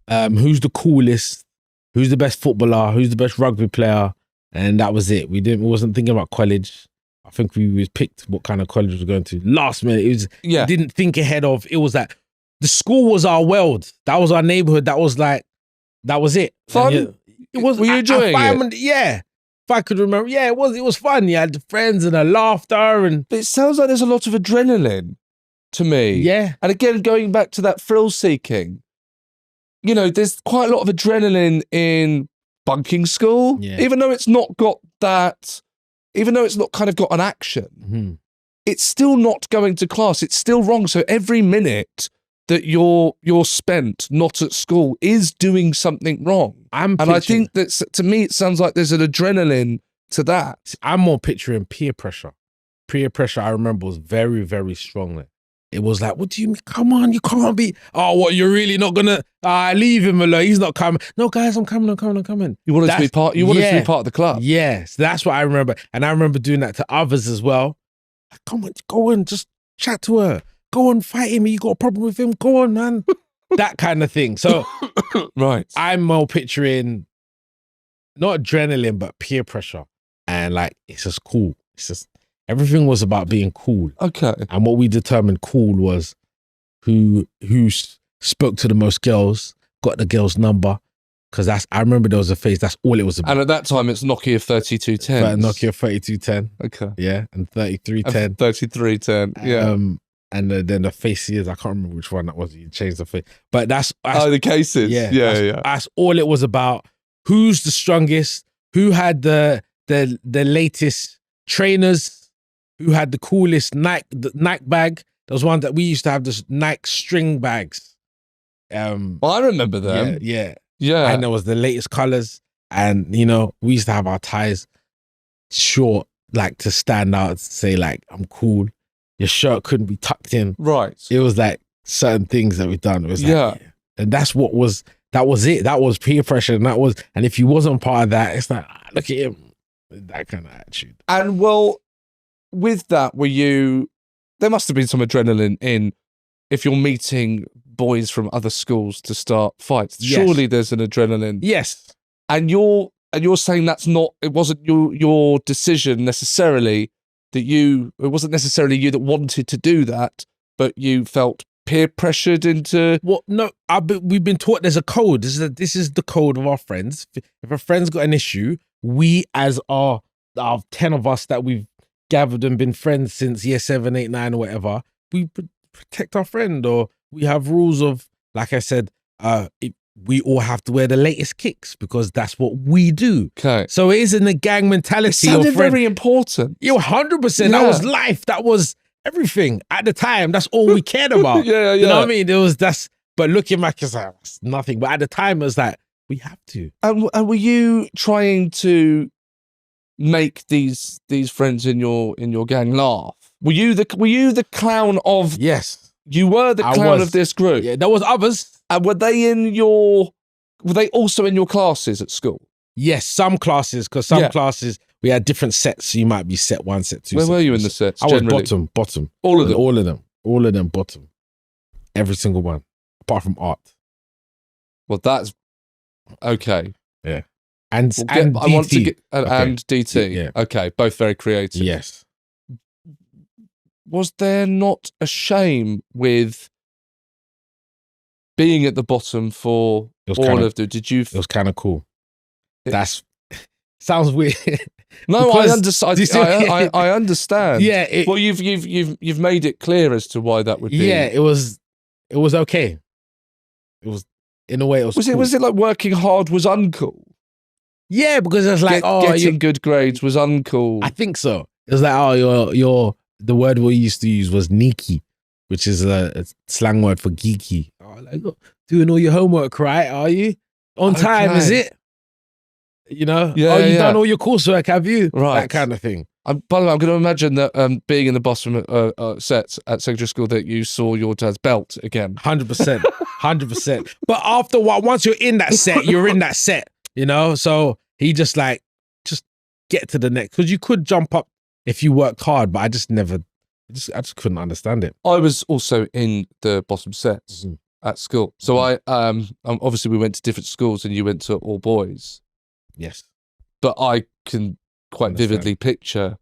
who's the coolest, who's the best footballer, who's the best rugby player, and that was it. We wasn't thinking about college. I think we picked what kind of college we're going to last minute. We didn't think ahead of. It was that the school was our world. That was our neighborhood. That was it. Fun. It was. Were you enjoying it? Yeah. If I could remember, yeah, it was fun. You had the friends and the laughter, and but it sounds like there's a lot of adrenaline to me. Yeah. And again, going back to that thrill seeking, there's quite a lot of adrenaline in bunking school, even though it's not got that, even though it's not kind of got an action, it's still not going to class. It's still wrong. So every minute that you're spent not at school is doing something wrong. I think that, to me, it sounds like there's an adrenaline to that. I'm more picturing peer pressure. Peer pressure, I remember, was very, very strong. It was like, what do you mean? Come on, you can't be. Oh, what, you're really not gonna leave him alone? He's not coming. No, guys, I'm coming. You wanted to be part. You wanted to be part of the club. Yes, that's what I remember, and I remember doing that to others as well. Like, come on, go on, just chat to her. Go on, fight him. You got a problem with him? Go on, man. That kind of thing. So, right. I'm more picturing not adrenaline, but peer pressure, and like it's just cool. It's just. Everything was about being cool. Okay. And what we determined cool was who spoke to the most girls, got the girl's number. Because I remember there was a phase, that's all it was about. And at that time, it's Nokia 3210. Nokia 3210. Okay. Yeah, and 3310. 3310, yeah. And then the faces, I can't remember which one that was. You changed the face. But that's the cases. Yeah. That's all it was about. Who's the strongest? Who had the latest trainers? Who had the coolest Nike bag? There was one that we used to have, this Nike string bags. Well, I remember them. Yeah. Yeah. And there was the latest colors. And, we used to have our ties short, like to stand out, to say like, I'm cool. Your shirt couldn't be tucked in. Right. It was like certain things that we done. It was like, and that was it. That was peer pressure. And if you wasn't part of that, it's like, look at him. That kind of attitude. And well, with that, there must have been some adrenaline in if you're meeting boys from other schools to start fights. Yes. Surely there's an adrenaline. Yes. And you're saying it wasn't your decision necessarily, it wasn't necessarily you that wanted to do that, but you felt peer pressured into. Well, no, we've been taught there's a code. This is the code of our friends. If a friend's got an issue, we as our 10 of us that we've gathered and been friends since year 7, 8, 9 or whatever, we protect our friend, or we have rules of, like I said, we all have to wear the latest kicks because that's what we do. Okay. So it isn't a gang mentality. It sounded very important. You're 100%. That was life. That was everything at the time. That's all we cared about. Yeah. You know what I mean? But looking back, it's like, it's nothing. But at the time, it was like, we have to. And were you trying to make these friends in your gang laugh? Were you the clown of? Yes. You were the I clown was. of this group. Yeah, there was others. And were they also in your classes at school? Yes, some classes, because some classes we had different sets. So you might be set 1, set 2. Where set were you 3, in the sets? I generally? was bottom. All of them. All of them bottom. Every single one, apart from art. Well, that's okay. Yeah. And We'll and I want to DT. get and DT. Yeah. Okay, both very creative. Yes. Was there not a shame with being at the bottom for all of them? Did you? It was kind of cool. That's sounds weird. No, I Because- understand. I understand. Yeah. Well, you've made it clear as to why that would be. Yeah. It was okay. It was, in a way, it was. Was cool. it like working hard was uncool? Yeah, because it's like, Getting good grades was uncool. I think so. It was like, you're the word we used to use was neaky, which is a slang word for geeky. Oh, like, doing all your homework, right? Are you on time? Is it? You know? Yeah, you've done all your coursework, have you? Right. That kind of thing. By the way, I'm going to imagine that being in the bottom sets at secondary school that you saw your dad's belt again. 100%. 100%. But after once you're in that set, you're in that set, you know? So he just get to the next. Because you could jump up if you worked hard, but I just couldn't understand it. I was also in the bottom sets at school. So I obviously we went to different schools and you went to all boys. Yes. But I can quite vividly picture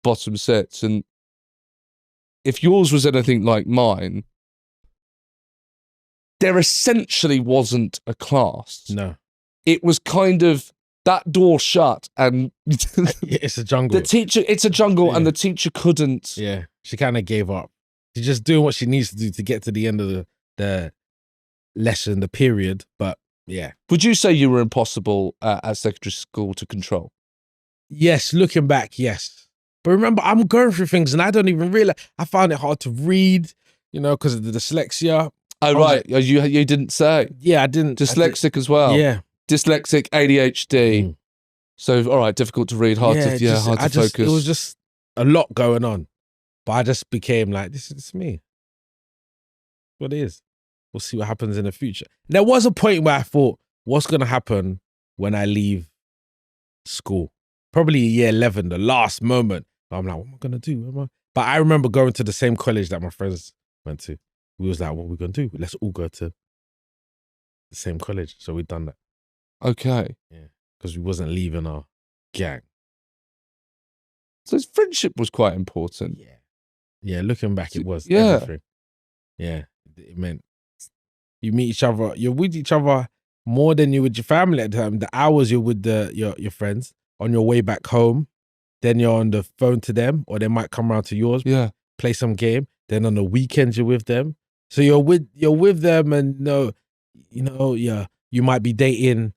bottom sets. And if yours was anything like mine, there essentially wasn't a class. No. It was kind of that door shut and it's a jungle. It's a jungle and the teacher couldn't. Yeah. She kind of gave up. She's just doing what she needs to do to get to the end of the lesson, the period. But yeah. Would you say you were impossible at secondary school to control? Yes, looking back, yes. But remember, I'm going through things and I don't even realize. I found it hard to read, because of the dyslexia. Oh, right. You didn't say. Yeah, I didn't. Dyslexic as well. Yeah. Dyslexic, ADHD. So, all right, difficult to read, hard to focus. It was just a lot going on. But I just became like, this is me. What it is. We'll see what happens in the future. There was a point where I thought, what's going to happen when I leave school? Probably year 11, the last moment. I'm like, what am I going to do? But I remember going to the same college that my friends went to. We was like, what are we going to do? Let's all go to the same college. So we done that. Okay. Yeah. Because we wasn't leaving our gang. So his friendship was quite important. Yeah. Yeah, looking back, it was everything. Yeah. It meant you meet each other, you're with each other more than you with your family at the time. The hours you're with your friends on your way back home, then you're on the phone to them, or they might come around to yours, play some game. Then on the weekends you're with them. So you're with them, and you might be dating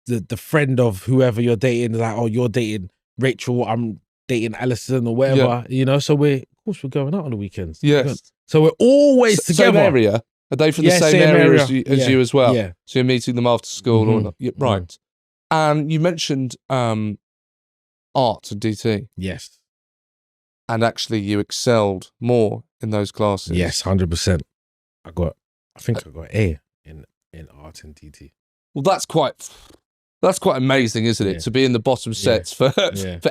the friend of whoever you're dating. Like, oh, you're dating Rachel, I'm dating Alison or whatever. So we're going out on the weekends. Yes. So we're always together. Same area. Are they from the same area as you as well? Yeah. So you're meeting them after school or not? Yeah, right. And you mentioned art and DT. Yes. And actually you excelled more in those classes. Yes, 100%. I think I got A in art and DT. Well, that's quite amazing, isn't it? Yeah. To be in the bottom sets for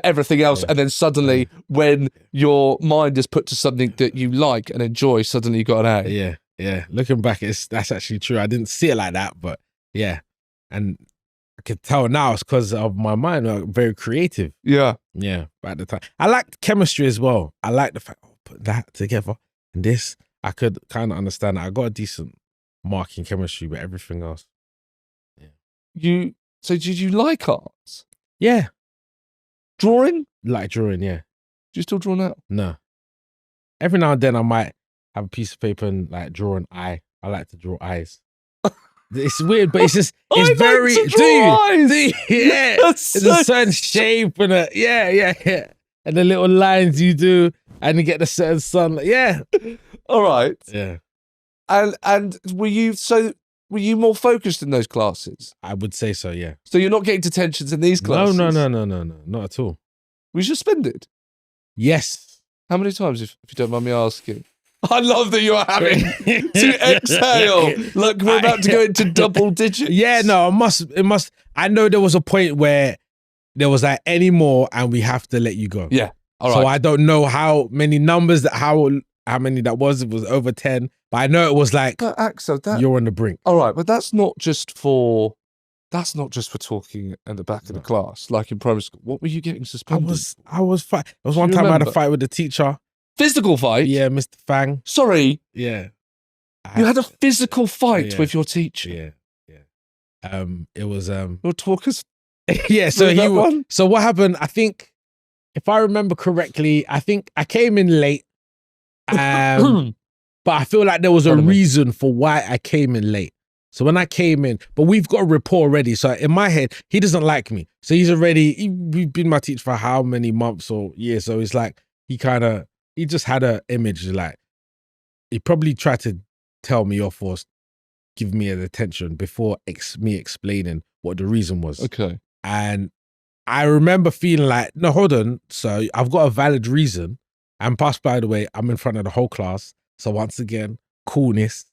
everything else, and then suddenly when your mind is put to something that you like and enjoy, suddenly you got an A. Yeah, yeah. Looking back, that's actually true. I didn't see it like that, but yeah. And I could tell now it's because of my mind. I'm very creative. Yeah. Yeah, but at the time. I liked chemistry as well. I liked the fact, put that together and this. I could kind of understand that. I got a decent mark in chemistry, but everything else. Yeah. So did you like art? Yeah. Drawing? Like drawing, yeah. Do you still draw now? No. Every now and then I might have a piece of paper and like draw an eye. I like to draw eyes. It's weird, but it's just, it's very, yeah. It's a certain shape and yeah. And the little lines you do and you get the certain sunlight. Yeah. All right. Yeah. And were you more focused in those classes? I would say so, yeah. So you're not getting detentions in these classes? No, not at all. Were you suspended? Yes. How many times, if you don't mind me asking? I love that you're having to exhale. Look, we're about to go into double digits. Yeah, no, it must. I know there was a point where there was like any more and we have to let you go. Yeah. All right. So I don't know how many numbers how many that was. It was over 10, but I know it was like, but Axel, you're on the brink. All right, but that's not just for talking at the back of the class, like in primary school. What were you getting suspended? I was fight. There was one time I had a fight with the teacher. Physical fight? Yeah, Mr. Fang. Sorry. Yeah. You had a physical fight with your teacher? Yeah. It was You'll talk us. yeah, so what happened, I think, if I remember correctly, I think I came in late. But I feel like there was a reason for why I came in late. So when I came in, but we've got a rapport already. So in my head, he doesn't like me. So we've been my teacher for how many months or years. So it's like, he just had an image, like, he probably tried to tell me off or give me an attention before me explaining what the reason was. Okay. And I remember feeling like, no, hold on. So I've got a valid reason. And plus, by the way, I'm in front of the whole class. So once again, coolness,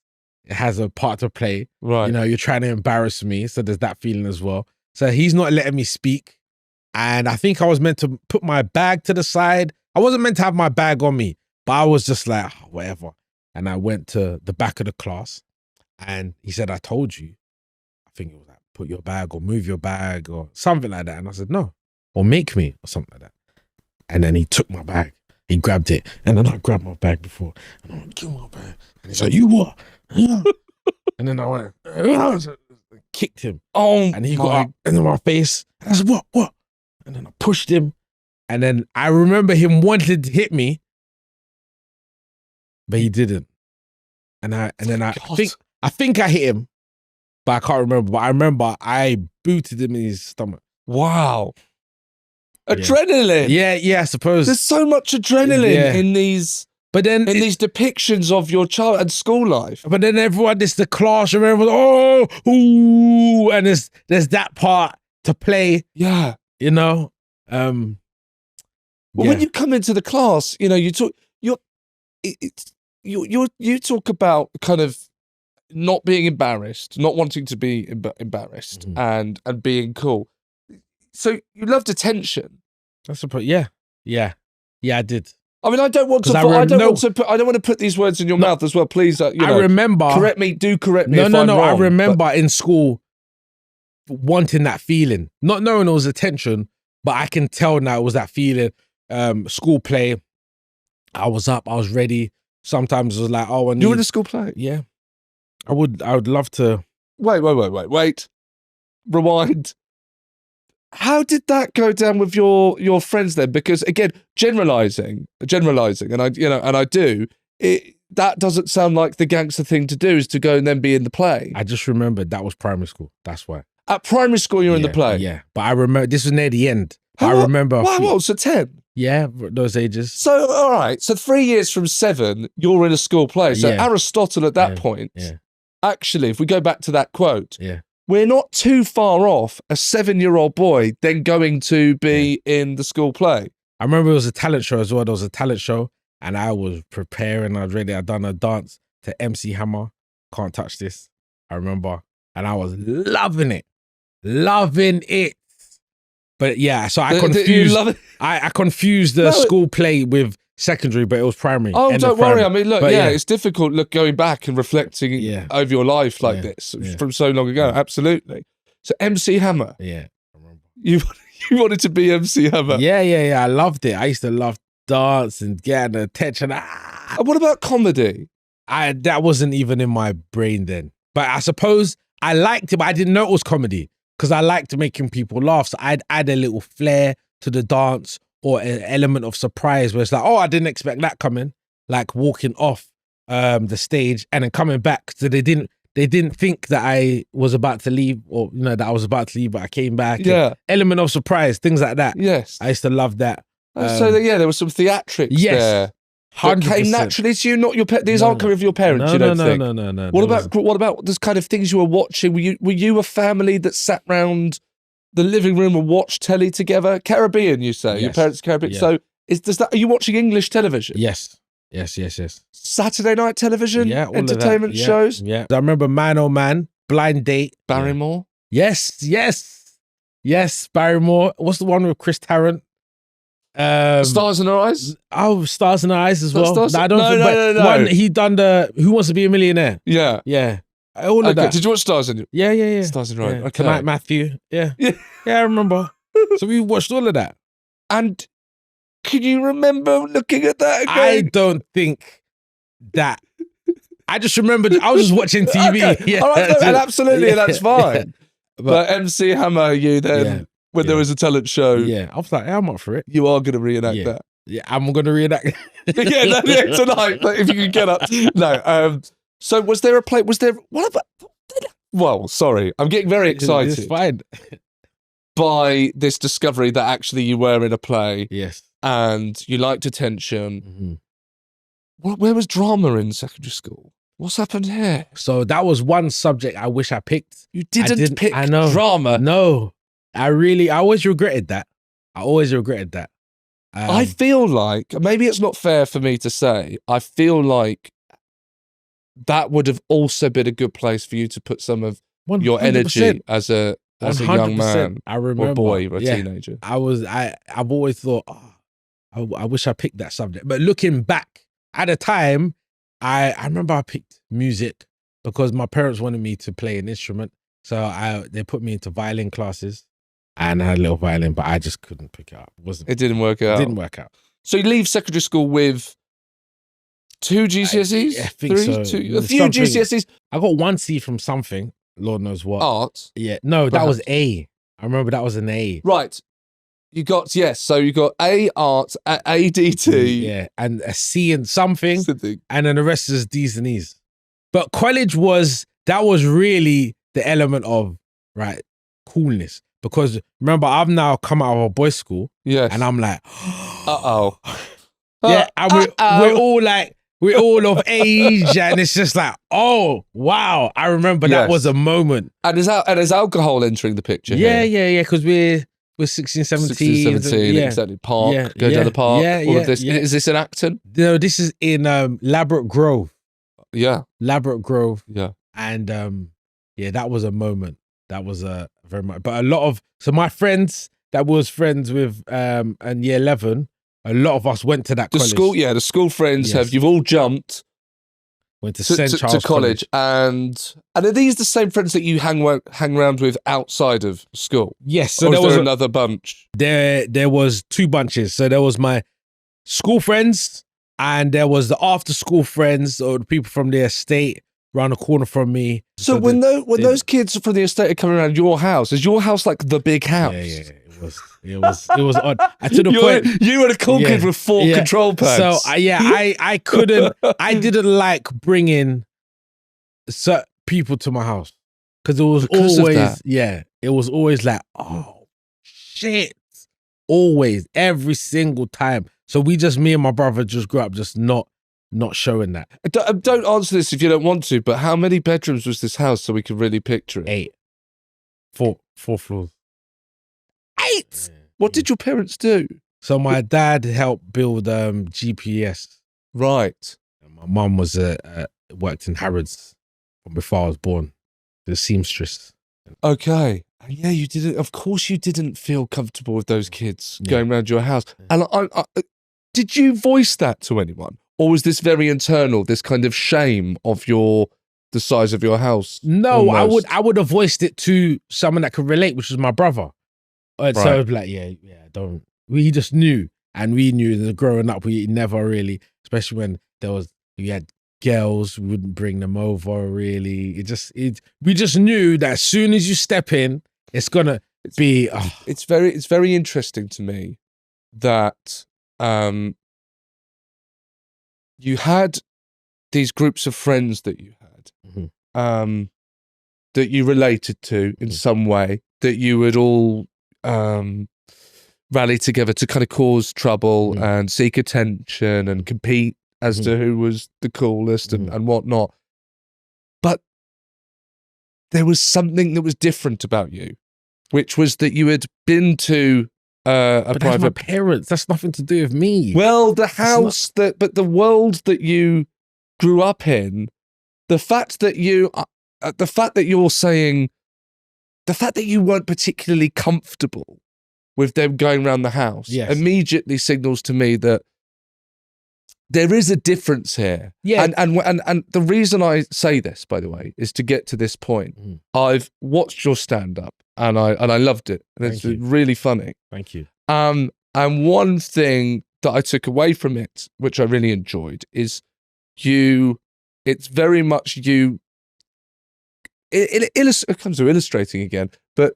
it has a part to play. Right. You know, you're trying to embarrass me. So there's that feeling as well. So he's not letting me speak. And I think I was meant to put my bag to the side. I wasn't meant to have my bag on me, but I was just like, oh, whatever. And I went to the back of the class and he said, I told you. I think it was like, put your bag or move your bag or something like that. And I said, no, or make me or something like that. And then he took my bag. He grabbed it. And then I grabbed my bag before. And I went, give my bag. And he's like, you what? And then I went, kicked him. Oh, and he got up and in my face. And I said, what? And then I pushed him. And then I remember him wanting to hit me, but he didn't. And then I think I hit him, but I can't remember. But I remember I booted him in his stomach. Wow. Adrenaline. Yeah, I suppose. There's so much adrenaline in these these depictions of your child and school life. But then it's the classroom, everyone's, ooh, and there's that part to play. Yeah. You know? Well, when you come into the class, you know, you talk about kind of not being embarrassed, not wanting to be embarrassed, and being cool. So you loved attention. That's a yeah, I did. I mean, I don't want to put these words in your mouth as well. Please, I remember. Correct me. Do correct me. No, if I'm wrong, I remember in school wanting that feeling, not knowing it was attention, but I can tell now it was that feeling. School play, I was up, I was ready. Sometimes it was like, oh, you were in a school play. Yeah, I would love to. Wait. Rewind. How did that go down with your friends then? Because again, generalizing, and I do it. That doesn't sound like the gangster thing to do, is to go and then be in the play. I just remembered that was primary school. That's why. At primary school, you're in the play. Yeah, but I remember this was near the end. I remember. Wow, so 10. Yeah, those ages. So all right, so 3 years from 7, you're in a school play. So Aristotle at that point. Yeah. Actually, if we go back to that quote. Yeah. We're not too far off a 7-year-old boy then going to be in the school play. I remember it was a talent show as well. There was a talent show and I was preparing. I was ready. I'd done a dance to MC Hammer. Can't Touch This. I remember. And I was loving it. But yeah, so I confused. I confused the school play with secondary, but it was primary. Oh, don't worry. I mean, look, it's difficult going back and reflecting over your life like this from so long ago. Absolutely. So MC Hammer. Yeah, I remember. You wanted to be MC Hammer. Yeah. I loved it. I used to love dance and getting attention. And what about comedy? That wasn't even in my brain then. But I suppose I liked it, but I didn't know it was comedy because I liked making people laugh. So I'd add a little flair to the dance or an element of surprise where it's like, oh, I didn't expect that coming. Like walking off the stage and then coming back. So they didn't think that I was about to leave or, that I was about to leave, but I came back. Yeah. Element of surprise, things like that. Yes. I used to love that. So there was some theatrics there. 100%. That came naturally to you, not your parents. These aren't coming from your parents, you don't think? No. What about this kind of things you were watching? Were you a family that sat round the living room and watched telly together? Caribbean, you say? Yes. Your parents are Caribbean. Yeah. So Are you watching English television? Yes. Saturday night television? Yeah, all entertainment of that. Yeah, shows? Yeah. I remember Man Oh Man, Blind Date. Barrymore? Yeah. Yes, Barrymore. What's the one with Chris Tarrant? Stars in Her Eyes? Oh, Stars in Her Eyes as well. Stars? No. One, he done the Who Wants to Be a Millionaire? Yeah. Yeah. All of that. Did you watch Stars in Your Eyes? Yeah. Stars in Her Eyes. Yeah. Okay. Tonight, Matthew. Yeah. Yeah. Yeah, I remember. So we watched all of that. And can you remember looking at that again? I don't think that. I just remembered I was just watching TV. Okay. Yeah. All right, no, and absolutely, Yeah. that's fine. Yeah. But MC Hammer, you then, when there was a talent show, Yeah. I was like, I'm up for it. you are going to reenact that. Yeah, I'm going to reenact. Tonight, but if you can get up. No. So was there a play? Was there, what about, well, sorry, I'm getting very excited. It's fine. By this discovery that actually you were in a play. Yes. And you liked attention. Mm-hmm. Where was drama in secondary school? What's happened here? So that was one subject I wish I picked. You didn't pick I know. drama. No, I always regretted that. I feel like, maybe it's not fair for me to say, I feel like that would have also been a good place for you to put some of 100%. your energy as a young man, I remember, or boy, or a teenager. I've always thought, I wish I picked that subject. But looking back at the time, I remember I picked music because my parents wanted me to play an instrument. So they put me into violin classes and I had a little violin, but I just couldn't pick it up. It didn't work out. It didn't work out. So you leave secondary school with 2 GCSEs? I think so. A few GCSEs. I got 1 C from something, Lord knows what. Art? Yeah. No, that was A. I remember that was an A. Right. You got, yes, so you got A, art, ADT. Yeah, and a C and something. And then the rest is D's and E's. But college that was really the element of, right, coolness. Because remember, I've now come out of a boys' school. Yes. And I'm like, uh-oh. Yeah, and we're all of age, and it's just like, oh, wow. I remember that was a moment. And is alcohol entering the picture here? Yeah, because we're 16, 17. 16, 17, exactly. Park, go down the park, all of this. Is this in Acton? No, this is in Labrador Grove. Yeah. Labrador Grove. Yeah. And that was a moment. That was very much. But so my friends that was friends with in year 11, a lot of us went to that college. The school friends you've all jumped. Went to St. Charles College. And are these the same friends that you hang around with outside of school? Yes. So or there was was another bunch? There was 2 bunches. So there was my school friends and there was the after school friends or the people from the estate around the corner from me. So when those kids from the estate are coming around your house, is your house like the big house? Yeah. It was odd. To the point you were a cool kid with 4 control pads. So I couldn't. I didn't like bringing certain people to my house because it was always it was always like, oh shit, always, every single time. So me and my brother just grew up just not showing that. Don't answer this if you don't want to, but how many bedrooms was this house so we can really picture it? 8. 4 floors. 8. What did your parents do? So my dad helped build GPS. Right. And my mum was worked in Harrods from before I was born. The seamstress. Okay. And you didn't. Of course, you didn't feel comfortable with those kids going around your house. And did you voice that to anyone, or was this very internal? This kind of shame of the size of your house? No, almost? I would have voiced it to someone that could relate, which was my brother. Right. So I'd be like, don't. We just knew, and we knew that growing up, we never really, especially when we had girls, we wouldn't bring them over really. We just knew that as soon as you step in, it's gonna be. Oh. It's very interesting to me that you had these groups of friends that you had, that you related to in some way, that you would all rally together to kind of cause trouble and seek attention and compete as to who was the coolest and whatnot. But there was something that was different about you, which was that you had been to But that's my parents. That's nothing to do with me. Well, the house but the world that you grew up in, the fact that you're saying, the fact that you weren't particularly comfortable with them going around the house immediately signals to me that there is a difference here. Yeah. And the reason I say this, by the way, is to get to this point. I've watched your stand-up and I loved it. And it's really funny. Thank you. And one thing that I took away from it, which I really enjoyed, is it's very much you. It comes to illustrating again, but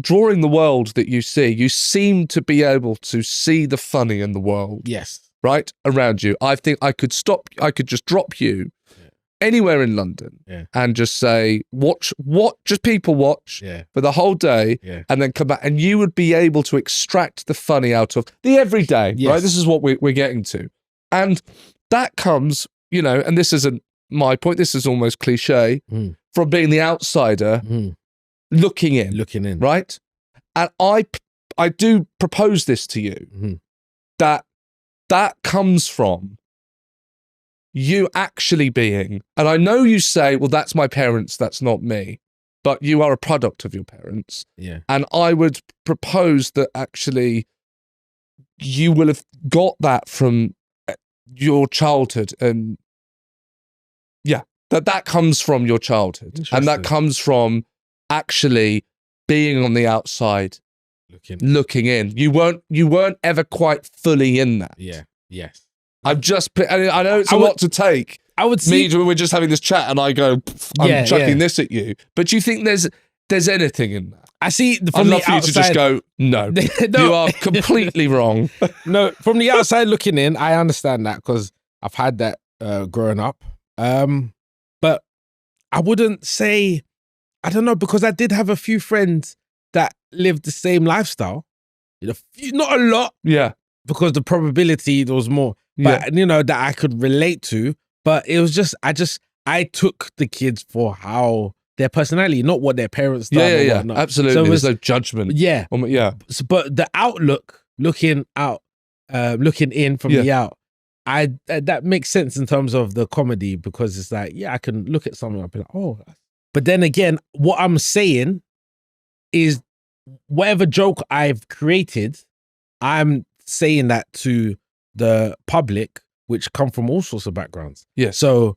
drawing the world that you see, you seem to be able to see the funny in the world. Yes. Right around you. I think I could just drop you anywhere in London and just say, just people watch for the whole day and then come back, and you would be able to extract the funny out of the everyday, right? This is what we're getting to. And that comes, and this isn't my point, this is almost cliche, from being the outsider looking in, right? And I do propose this to you, that comes from you actually being, and I know you say, well, that's my parents, that's not me, but you are a product of your parents. Yeah. And I would propose that actually you will have got that from your childhood, and that comes from your childhood, and that comes from actually being on the outside, looking in. You weren't ever quite fully in that. Yeah. Yes. I know it's a lot to take. I would see. We're just having this chat, and I go, I'm chucking this at you. But do you think there's anything in that? I see. I'd love for you to just go, no, you are completely wrong. No, from the outside looking in, I understand that because I've had that growing up. But I wouldn't say, I don't know, because I did have a few friends that lived the same lifestyle. Not a lot. Yeah. Because the probability there was more. But that I could relate to. But it was just I took the kids for how their personality, not what their parents done. Yeah. Absolutely. So there's no judgment. Yeah. But the outlook, looking in from the out, that makes sense in terms of the comedy, because it's like, I can look at something and be like, oh. But then again, what I'm saying is whatever joke I've created, I'm saying that to the public, which come from all sorts of backgrounds. Yeah. So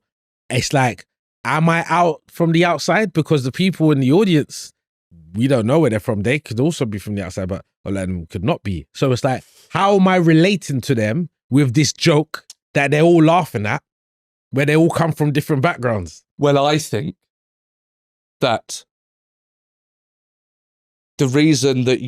it's like, am I out from the outside? Because the people in the audience, we don't know where they're from. They could also be from the outside, but a lot of them could not be. So it's like, how am I relating to them with this joke that they're all laughing at, where they all come from different backgrounds? Well, I think that the reason that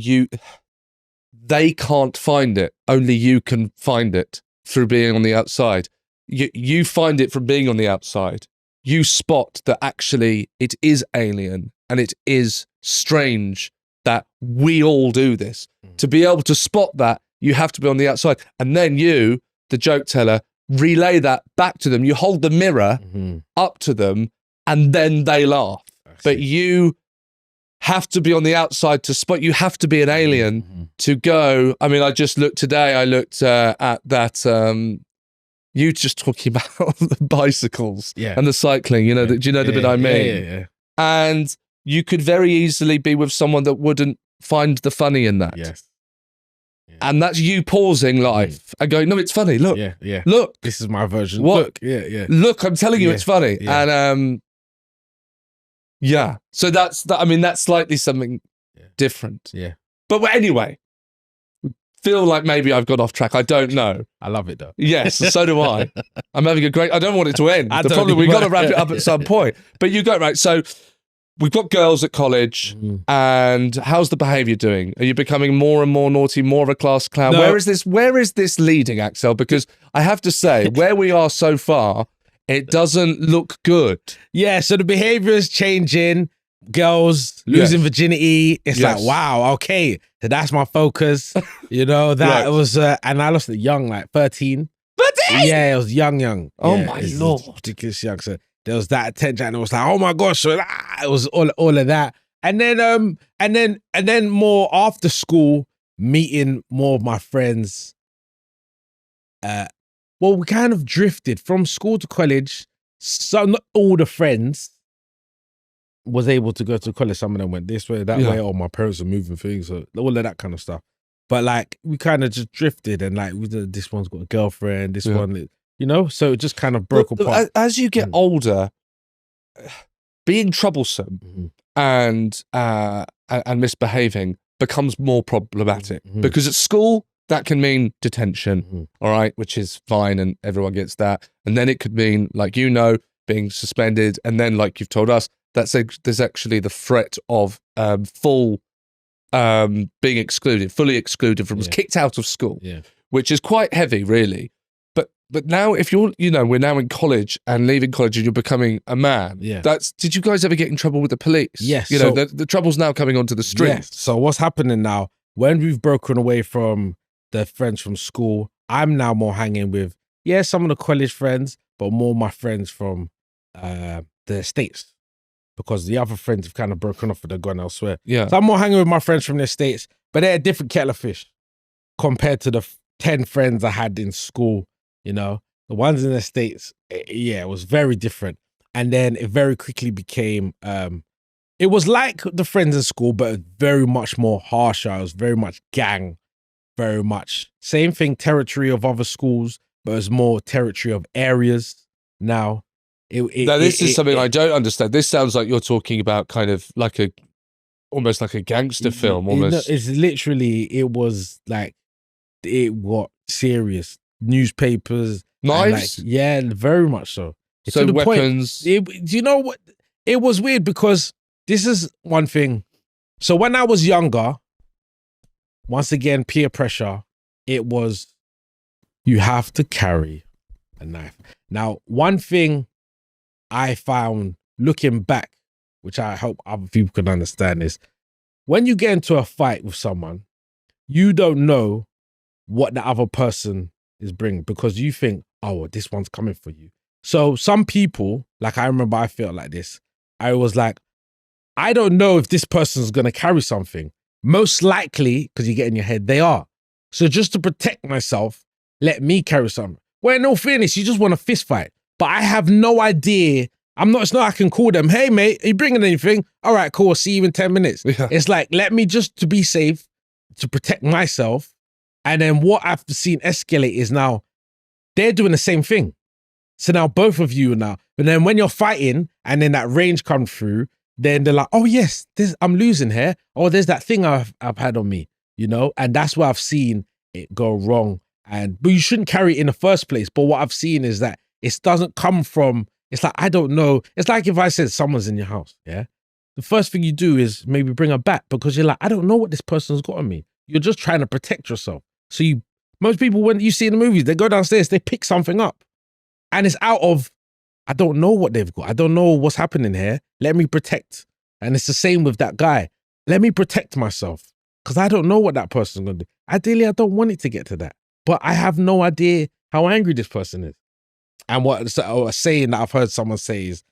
they can't find it, only you can find it through being on the outside. You find it from being on the outside. You spot that actually it is alien and it is strange that we all do this. To be able to spot that, you have to be on the outside. And then you, the joke teller, relay that back to them. You hold the mirror up to them and then they laugh. But you have to be on the outside to spot. You have to be an alien to go. I mean, I just looked today. I looked at that. You just talking about the bicycles and the cycling. Do you know the bit I mean? Yeah. And you could very easily be with someone that wouldn't find the funny in that. Yes. And that's you pausing life and going, no, it's funny. Look, look, this is my version. What? Look, look, I'm telling you, it's funny. And so that's that. I mean, that's slightly something different. Yeah. But anyway, feel like maybe I've gone off track. I don't know. I love it though. Yes, so do I. I'm having a great. I don't want it to end. The problem, we've got to wrap it up at some point. But you go right. So we've got girls at college, and how's the behaviour doing? Are you becoming more and more naughty, more of a class clown? No. Where is this leading, Axel? Because I have to say, where we are so far, it doesn't look good. Yeah, so the behaviour is changing. Girls losing virginity. It's like, wow, okay, so that's my focus. That was, and I lost it young, like 13. 13? Yeah, it was young. Oh my Lord. Ridiculous young. So there was that attention, and it was like, oh my gosh, so it was all of that. And then more after school, meeting more of my friends. Well, we kind of drifted from school to college. So not all the friends was able to go to college. Some of them went this way, that way, or my parents are moving things, or all of that kind of stuff. But like, we kind of just drifted, and like, this one's got a girlfriend, this one, you know, so it just kind of broke apart. As you get older, being troublesome and misbehaving becomes more problematic because at school, that can mean detention, all right, which is fine, and everyone gets that. And then it could mean, like, you know, being suspended. And then, like you've told us, there's actually the threat of full being excluded, fully excluded from, kicked out of school, which is quite heavy, really. But now, if you're, you know, we're now in college and leaving college and you're becoming a man. Did you guys ever get in trouble with the police? Yes. You know, the trouble's now coming onto the street. Yes. So what's happening now, when we've broken away from the friends from school, I'm now more hanging with, some of the college friends, but more my friends from the States, because the other friends have kind of broken off and they're gone elsewhere. So I'm more hanging with my friends from the States, but they're a different kettle of fish compared to the 10 friends I had in school. You know, the ones in the States, it was very different. And then it very quickly became, it was like the friends in school, but very much more harsher. It was very much gang, very much same thing, territory of other schools, but it was more territory of areas now. Now, this is something I don't understand. This sounds like you're talking about kind of like almost like a gangster film, almost. It's literally, it was like, it got serious. Newspapers, knives, very much so. So weapons. Do you know what? It was weird because this is one thing. So when I was younger, once again, peer pressure. It was, you have to carry a knife. Now, one thing I found looking back, which I hope other people can understand, is when you get into a fight with someone, you don't know what the other person is bringing, because you think, oh, this one's coming for you. So some people, like, I remember I felt like this. I was like, I don't know if this person's going to carry something. Most likely, because you get in your head, they are. So just to protect myself, let me carry something. Well, in all fairness, you just want a fist fight. But I have no idea. It's not I can call them, hey, mate, are you bringing anything? All right, cool, I'll see you in 10 minutes. It's like, let me just, to be safe, to protect myself. And then what I've seen escalate is now they're doing the same thing. So now both of you now, but then when you're fighting and then that range comes through, then they're like, oh yes, I'm losing here. Oh, there's that thing I've had on me, you know? And that's where I've seen it go wrong. But you shouldn't carry it in the first place. But what I've seen is that it doesn't come from, it's like, I don't know. It's like if I said someone's in your house, the first thing you do is maybe bring a bat, because you're like, I don't know what this person's got on me. You're just trying to protect yourself. So most people, when you see in the movies, they go downstairs, they pick something up. And it's out of, I don't know what they've got. I don't know what's happening here. Let me protect. And it's the same with that guy. Let me protect myself, because I don't know what that person's going to do. Ideally, I don't want it to get to that. But I have no idea how angry this person is. And a saying that I've heard someone say is,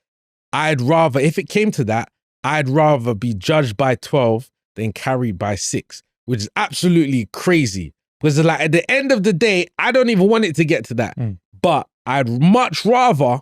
I'd rather, if it came to that, I'd rather be judged by 12 than carried by 6, which is absolutely crazy. Because like at the end of the day, I don't even want it to get to that. But I'd much rather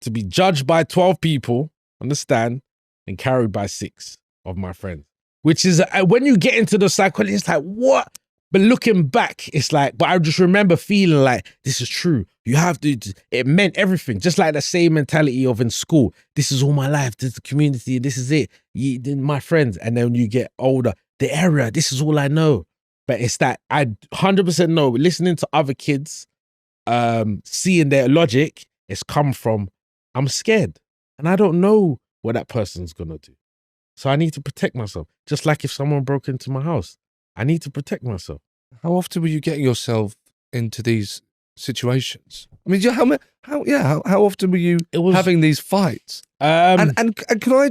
to be judged by 12 people, understand, than carried by 6 of my friends. Which is, when you get into the psychology, it's like, what? But looking back, it's like, but I just remember feeling like, this is true. You have to, it meant everything. Just like the same mentality of in school. This is all my life. This is the community. This is it. My friends. And then when you get older, the area, this is all I know. But it's that I 100% know, listening to other kids, seeing their logic, it's come from, I'm scared. And I don't know what that person's going to do. So I need to protect myself. Just like if someone broke into my house, I need to protect myself. How often were you getting yourself into these situations? I mean, how often were you having these fights? And can I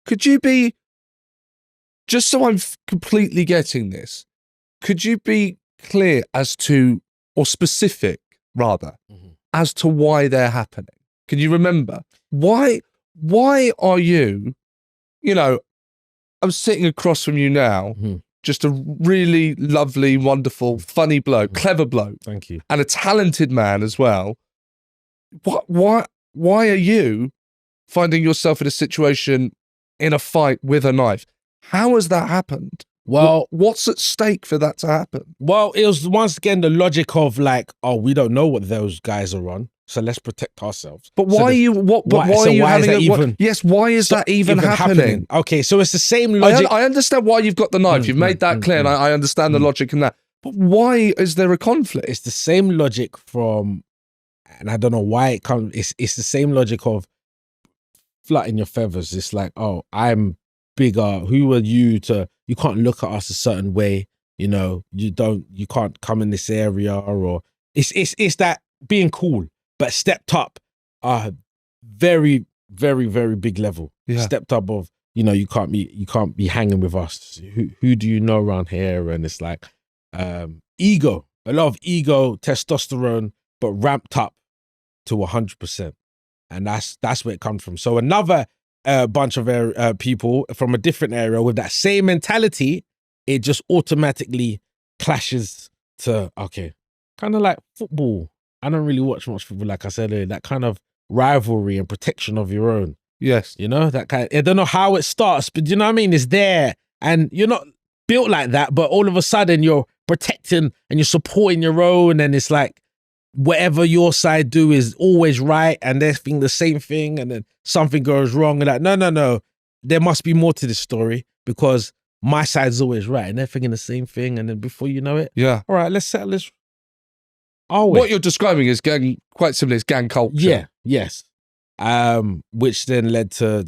could you be, just so I'm completely getting this, could you be clear as to, or specific rather, as to why they're happening? Can you remember? Why are you, I'm sitting across from you now, just a really lovely, wonderful, funny bloke, clever bloke, Thank you. and a talented man as well. Why are you finding yourself in a situation in a fight with a knife? How has that happened? Well, what's at stake for that to happen? Well, it was once again the logic of like, oh, we don't know what those guys are on, so let's protect ourselves. But why are you? Why are you having it? Why is that even happening? Okay, so it's the same logic. I understand why you've got the knife. You've made that clear, and I understand the logic in that. But why is there a conflict? It's the same logic from, and I don't know why it comes. It's the same logic of fluttering your feathers. It's like, oh, I'm bigger. Who are you to? You can't look at us a certain way. You know, you can't come in this area, or it's that being cool, but stepped up a very, very, very big level. Yeah. Stepped up of, you know, you can't be hanging with us. Who do you know around here? And it's like ego, a lot of ego, testosterone, but ramped up to 100%. And that's where it comes from. So another bunch of people from a different area with that same mentality, it just automatically clashes to, okay, kind of like football. I don't really watch much football, like I said earlier, that kind of rivalry and protection of your own. Yes. You know, that kind of, I don't know how it starts, but you know what I mean? It's there, and you're not built like that, but all of a sudden you're protecting and you're supporting your own, and it's like, whatever your side do is always right, and they think the same thing, and then something goes wrong, and like, no, there must be more to this story because my side's always right, and they're thinking the same thing, and then before you know it, yeah, all right, let's settle this our way. What you're describing is gang, quite simply, is gang culture. Yeah, yes, which then led to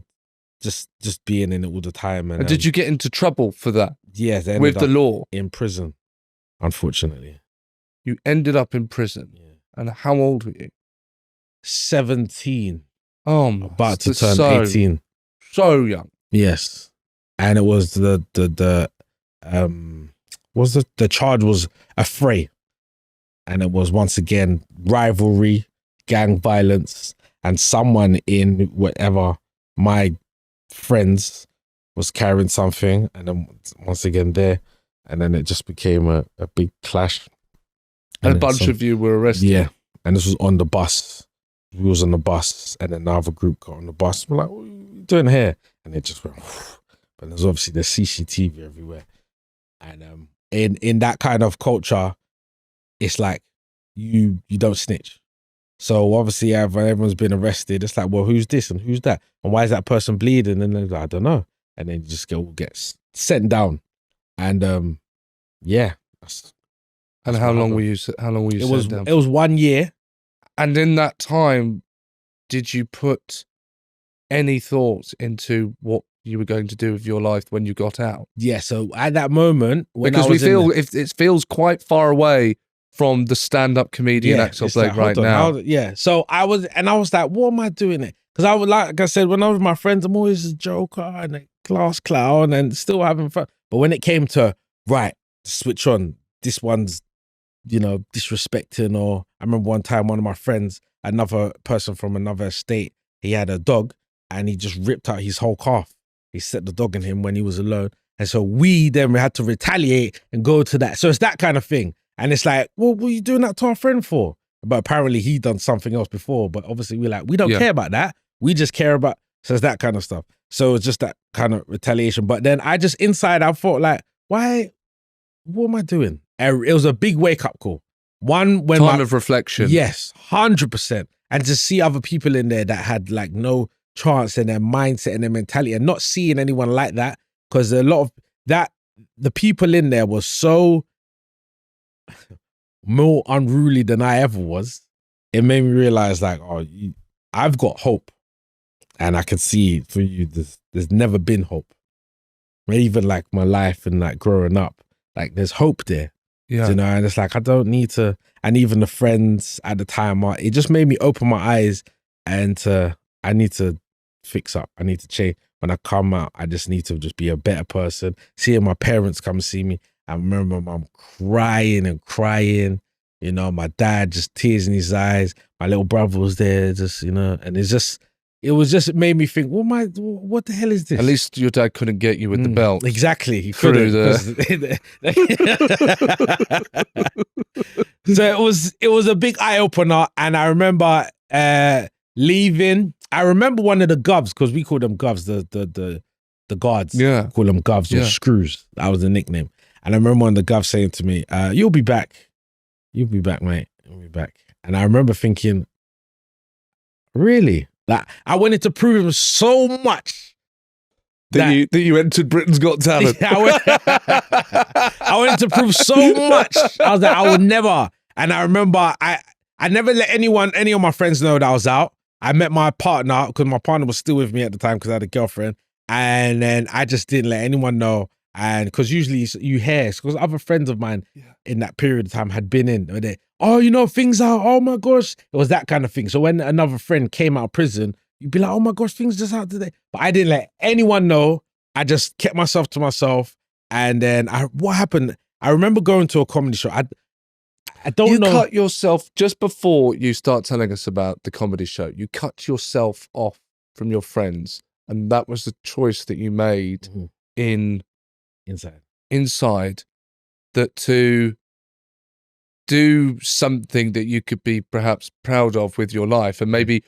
just being in it all the time. And did you get into trouble for that? Yeah, with the law, in prison, unfortunately. You ended up in prison. Yeah. And how old were you? 17. Oh, about to turn 18. So young. Yes, and it was the charge was a fray, and it was once again rivalry, gang violence, and someone in whatever my friends was carrying something, and then once again there, and then it just became a big clash. And a bunch of you were arrested. Yeah, and this was on the bus. We was on the bus, and then another group got on the bus. We're like, what are you doing here? And it just went, but there's obviously the CCTV everywhere. And in that kind of culture, it's like you don't snitch. So obviously, everyone's been arrested. It's like, well, who's this and who's that? And why is that person bleeding? And then like, I don't know. And then you just get sent down. And yeah. And how long were you sent down? It was 1 year. And in that time, did you put any thought into what you were going to do with your life when you got out? Yeah, so at that moment, because it feels quite far away from the stand-up comedian AXEL Blake right now. Yeah, so I was like, what am I doing it? Because I was like I said, when I was with my friends, I'm always a joker and a class clown and still having fun. But when it came to right, switch on, this one's, you know, disrespecting. Or I remember one time one of my friends, another person from another state, he had a dog and he just ripped out his whole calf. He set the dog in him when he was alone. And so we had to retaliate and go to that. So it's that kind of thing. And it's like, well, what are you doing that to our friend for? But apparently he done something else before. But obviously we're like, we don't care about that. We just care about, so it's that kind of stuff. So it's just that kind of retaliation. But then I just inside, I thought like, what am I doing? And it was a big wake up call. One, when time of reflection. Yes, 100%. And to see other people in there that had like no chance in their mindset and their mentality, and not seeing anyone like that, because a lot of that, the people in there was so more unruly than I ever was. It made me realize like, oh, I've got hope. And I can see for you, there's never been hope. Even like my life and like growing up, like there's hope there. Yeah. You know, and it's like, I don't need to, and even the friends at the time, it just made me open my eyes and I need to fix up. I need to change. When I come out, I just need to just be a better person. Seeing my parents come see me. I remember my mom crying and crying, you know, my dad just tears in his eyes. My little brother was there just, you know, and it's just, it was just, it made me think, what the hell is this? At least your dad couldn't get you with the belt. Exactly. He through couldn't. So it was a big eye opener. And I remember leaving. I remember one of the govs, because we call them govs, the guards. Yeah. We call them govs or screws. That was the nickname. And I remember one of the govs saying to me, you'll be back. You'll be back, mate. You'll be back. And I remember thinking, really? Like, I wanted to prove him so much that you entered Britain's Got Talent. I wanted to prove so much. I was like, I would never. And I remember I never let any of my friends know that I was out. I met my partner, because my partner was still with me at the time because I had a girlfriend. And then I just didn't let anyone know. And because usually you hear, because other friends of mine in that period of time had been in. They, oh, you know, things are, oh my gosh. It was that kind of thing. So when another friend came out of prison, you'd be like, oh my gosh, things just out today. But I didn't let anyone know. I just kept myself to myself. And then what happened? I remember going to a comedy show. I don't know. You cut yourself, just before you start telling us about the comedy show, you cut yourself off from your friends. And that was the choice that you made inside, that to do something that you could be perhaps proud of with your life, and maybe,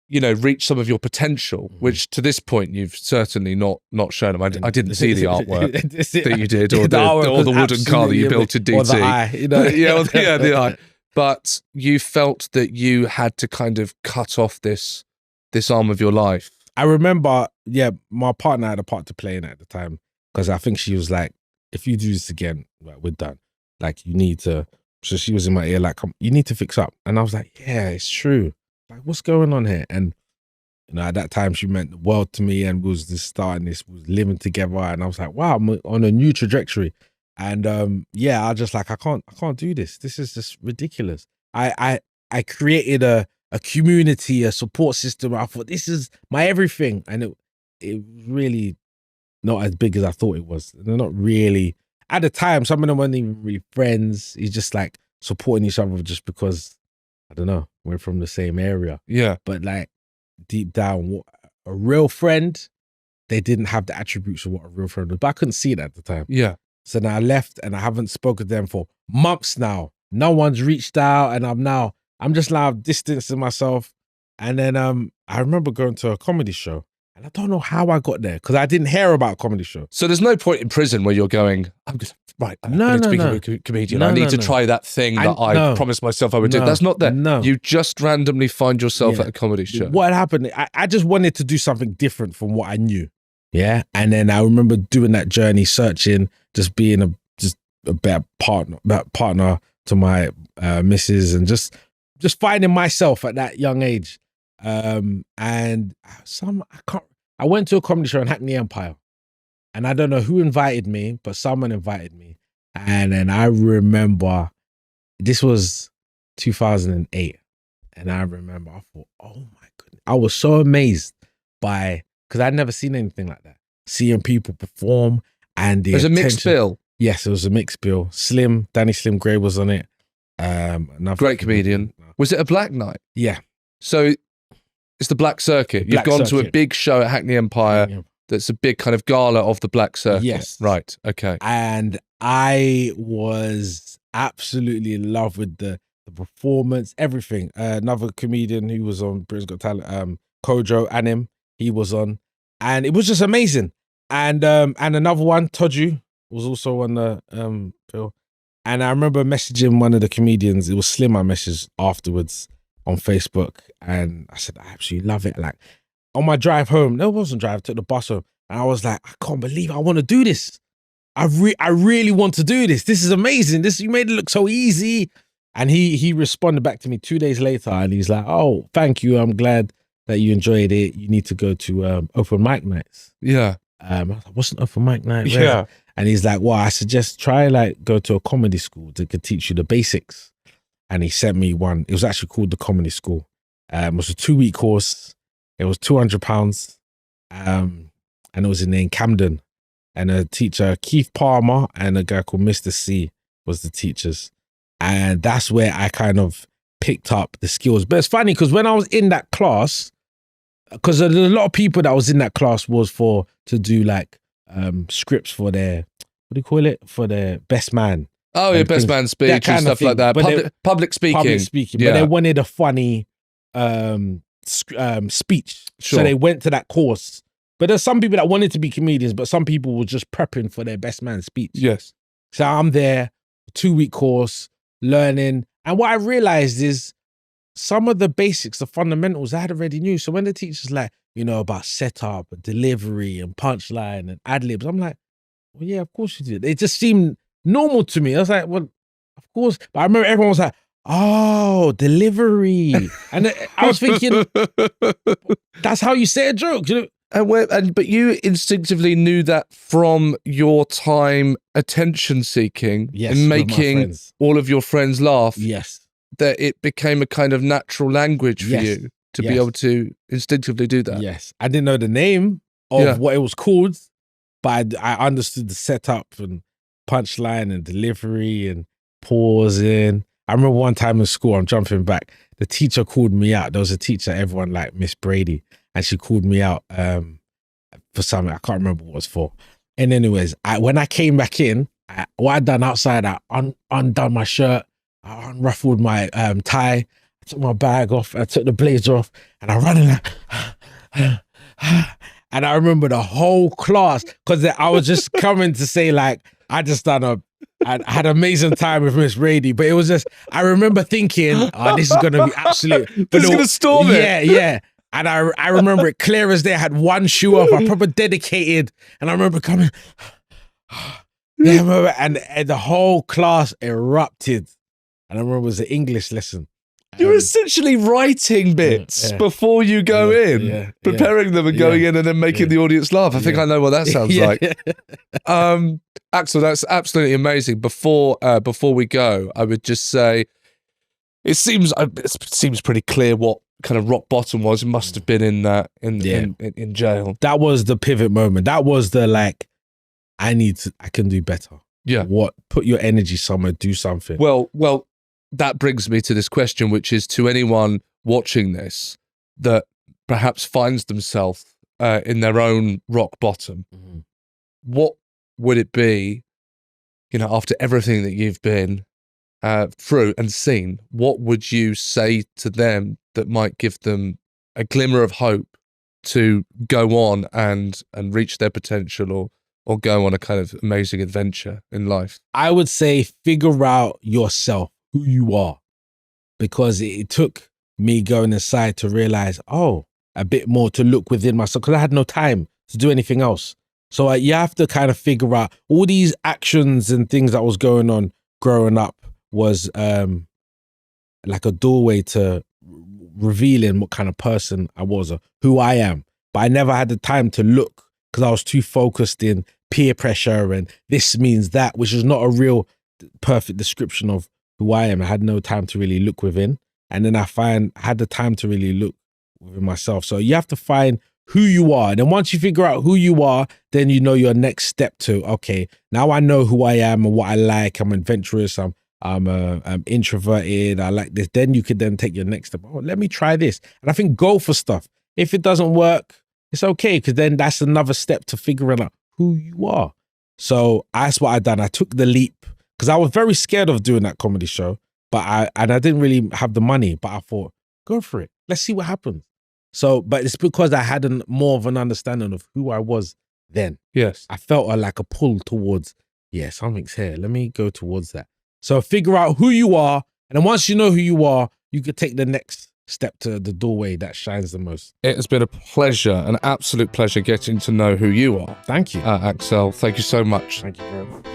you know, reach some of your potential, which to this point you've certainly not shown them. I didn't see the artwork that you did, or the wooden car that you built in DT. Or the eye, you know? the eye. But you felt that you had to kind of cut off this arm of your life. I remember, my partner had a part to play in it at the time, because I think she was like, if you do this again, like, we're done. Like, you need to, so she was in my ear like, you need to fix up. And I was like, yeah, it's true. Like, what's going on here? And, you know, at that time, she meant the world to me, and was this starting this, was living together. And I was like, wow, I'm on a new trajectory. And I was just like, I can't do this. This is just ridiculous. I created a community, a support system. I thought, this is my everything. And it was really not as big as I thought it was. They're not really, at the time, some of them weren't even really friends. It's just like supporting each other just because, I don't know, we're from the same area. Yeah. But like, deep down, a real friend, they didn't have the attributes of what a real friend was. But I couldn't see it at the time. Yeah. So now I left, and I haven't spoken to them for months now. No one's reached out, and I'm just now distancing myself. And then I remember going to a comedy show, and I don't know how I got there, because I didn't hear about a comedy show. So there's no point in prison where you're going, I need to become a comedian. I need to try that thing that I promised myself I would do. That's not there. No. You just randomly find yourself at a comedy show. What happened, I just wanted to do something different from what I knew. Yeah. And then I remember doing that journey, searching, just being a better partner to my missus, and just finding myself at that young age. And I went to a comedy show in Hackney Empire, and I don't know who invited me, but someone invited me. And then I remember, this was 2008. And I remember, I thought, oh my goodness. I was so amazed because I'd never seen anything like that. Seeing people perform, and there's a mixed bill. Yes, it was a mixed bill. Danny Slim Gray was on it. Great comedian. Was it a black night? Yeah. So it's the Black Circuit. You've gone to a big show at Hackney Empire that's a big kind of gala of the Black Circuit. Yes. Right. Okay. And I was absolutely in love with the performance, everything. Another comedian who was on Britain's Got Talent, Kojo Anim, he was on. And it was just amazing. And another one, Toju, was also on the bill. And I remember messaging one of the comedians. It was Slim I messaged afterwards on Facebook. And I said, I absolutely love it. Like, on my drive home, no, it wasn't drive, I took the bus home. And I was like, I can't believe I want to do this. I really want to do this. This is amazing. You made it look so easy. And he responded back to me 2 days later. And he's like, oh, thank you. I'm glad that you enjoyed it. You need to go to open mic nights. Yeah. I was like, what's an open mic night? Yeah. And he's like, well, I suggest go to a comedy school that could teach you the basics. And he sent me one. It was actually called the Comedy School. It was a 2-week course. It was £200. And it was in Camden. And a teacher, Keith Palmer, and a guy called Mr. C was the teachers. And that's where I kind of picked up the skills. But it's funny because when I was in that class, because a lot of people that was in that class was to do like scripts for their, what do you call it? For their best man. Oh, your best man speech and stuff like that. Public speaking. Public speaking. Yeah. But they wanted a funny speech. Sure. So they went to that course. But there's some people that wanted to be comedians, but some people were just prepping for their best man speech. Yes. So I'm there, 2-week course, learning. And what I realized is some of the basics, the fundamentals, I had already knew. So when the teacher's like, about setup, delivery, and punchline, and ad-libs, I'm like, well, yeah, of course you did. It just seemed normal to me. I was like, well, of course. But I remember everyone was like, oh, delivery. And I was thinking, that's how you say a joke. But you instinctively knew that from your time attention seeking and making all of your friends laugh. Yes. That it became a kind of natural language for you to be able to instinctively do that. Yes. I didn't know the name of what it was called, but I understood the setup and punchline and delivery and pausing. I remember one time in school, I'm jumping back, the teacher called me out. There was a teacher, everyone liked, Miss Brady, and she called me out for something. I can't remember what it was for. And anyways, when I came back in, what I'd done outside, I undone my shirt, I unruffled my tie, I took my bag off, I took the blazer off, and I ran in like, and I remember the whole class, because I was just coming to say like, I had an amazing time with Miss Brady, but it was just, I remember thinking, oh, this is going to be absolute. This is going to storm it. Yeah. And I remember it clear as day. I had one shoe off, I proper dedicated, and I remember coming, and the whole class erupted. And I remember it was an English lesson. You're essentially writing bits before you go in, preparing them and going in and then making the audience laugh. I think I know what that sounds like. Axel, that's absolutely amazing. Before we go, I would just say, it seems pretty clear what kind of rock bottom was. It must have been in jail. That was the pivot moment. That was the like, I can do better. Yeah. Put your energy somewhere, do something. Well, that brings me to this question, which is to anyone watching this that perhaps finds themselves in their own rock bottom. Mm-hmm. What would it be, after everything that you've been through and seen, what would you say to them that might give them a glimmer of hope to go on and reach their potential or go on a kind of amazing adventure in life? I would say figure out yourself, who you are, because it took me going inside to realize, a bit more, to look within myself, because I had no time to do anything else. So you have to kind of figure out all these actions and things that was going on growing up was like a doorway to revealing what kind of person I was or who I am. But I never had the time to look because I was too focused in peer pressure and this means that, which is not a real perfect description of who I am. I had no time to really look within. And then I had the time to really look within myself. So you have to find who you are. And then once you figure out who you are, then you know your next step to, okay, now I know who I am and what I like. I'm adventurous. I'm introverted. I like this. Then you could then take your next step. Oh, let me try this. And I think go for stuff. If it doesn't work, it's okay, because then that's another step to figuring out who you are. So that's what I done. I took the leap because I was very scared of doing that comedy show, but I didn't really have the money, but I thought, go for it. Let's see what happens. So, but it's because I had more of an understanding of who I was then. Yes. I felt like a pull towards, something's here. Let me go towards that. So figure out who you are. And then once you know who you are, you could take the next step to the doorway that shines the most. It has been a pleasure, an absolute pleasure getting to know who you are. Thank you. Axel, thank you so much. Thank you very much.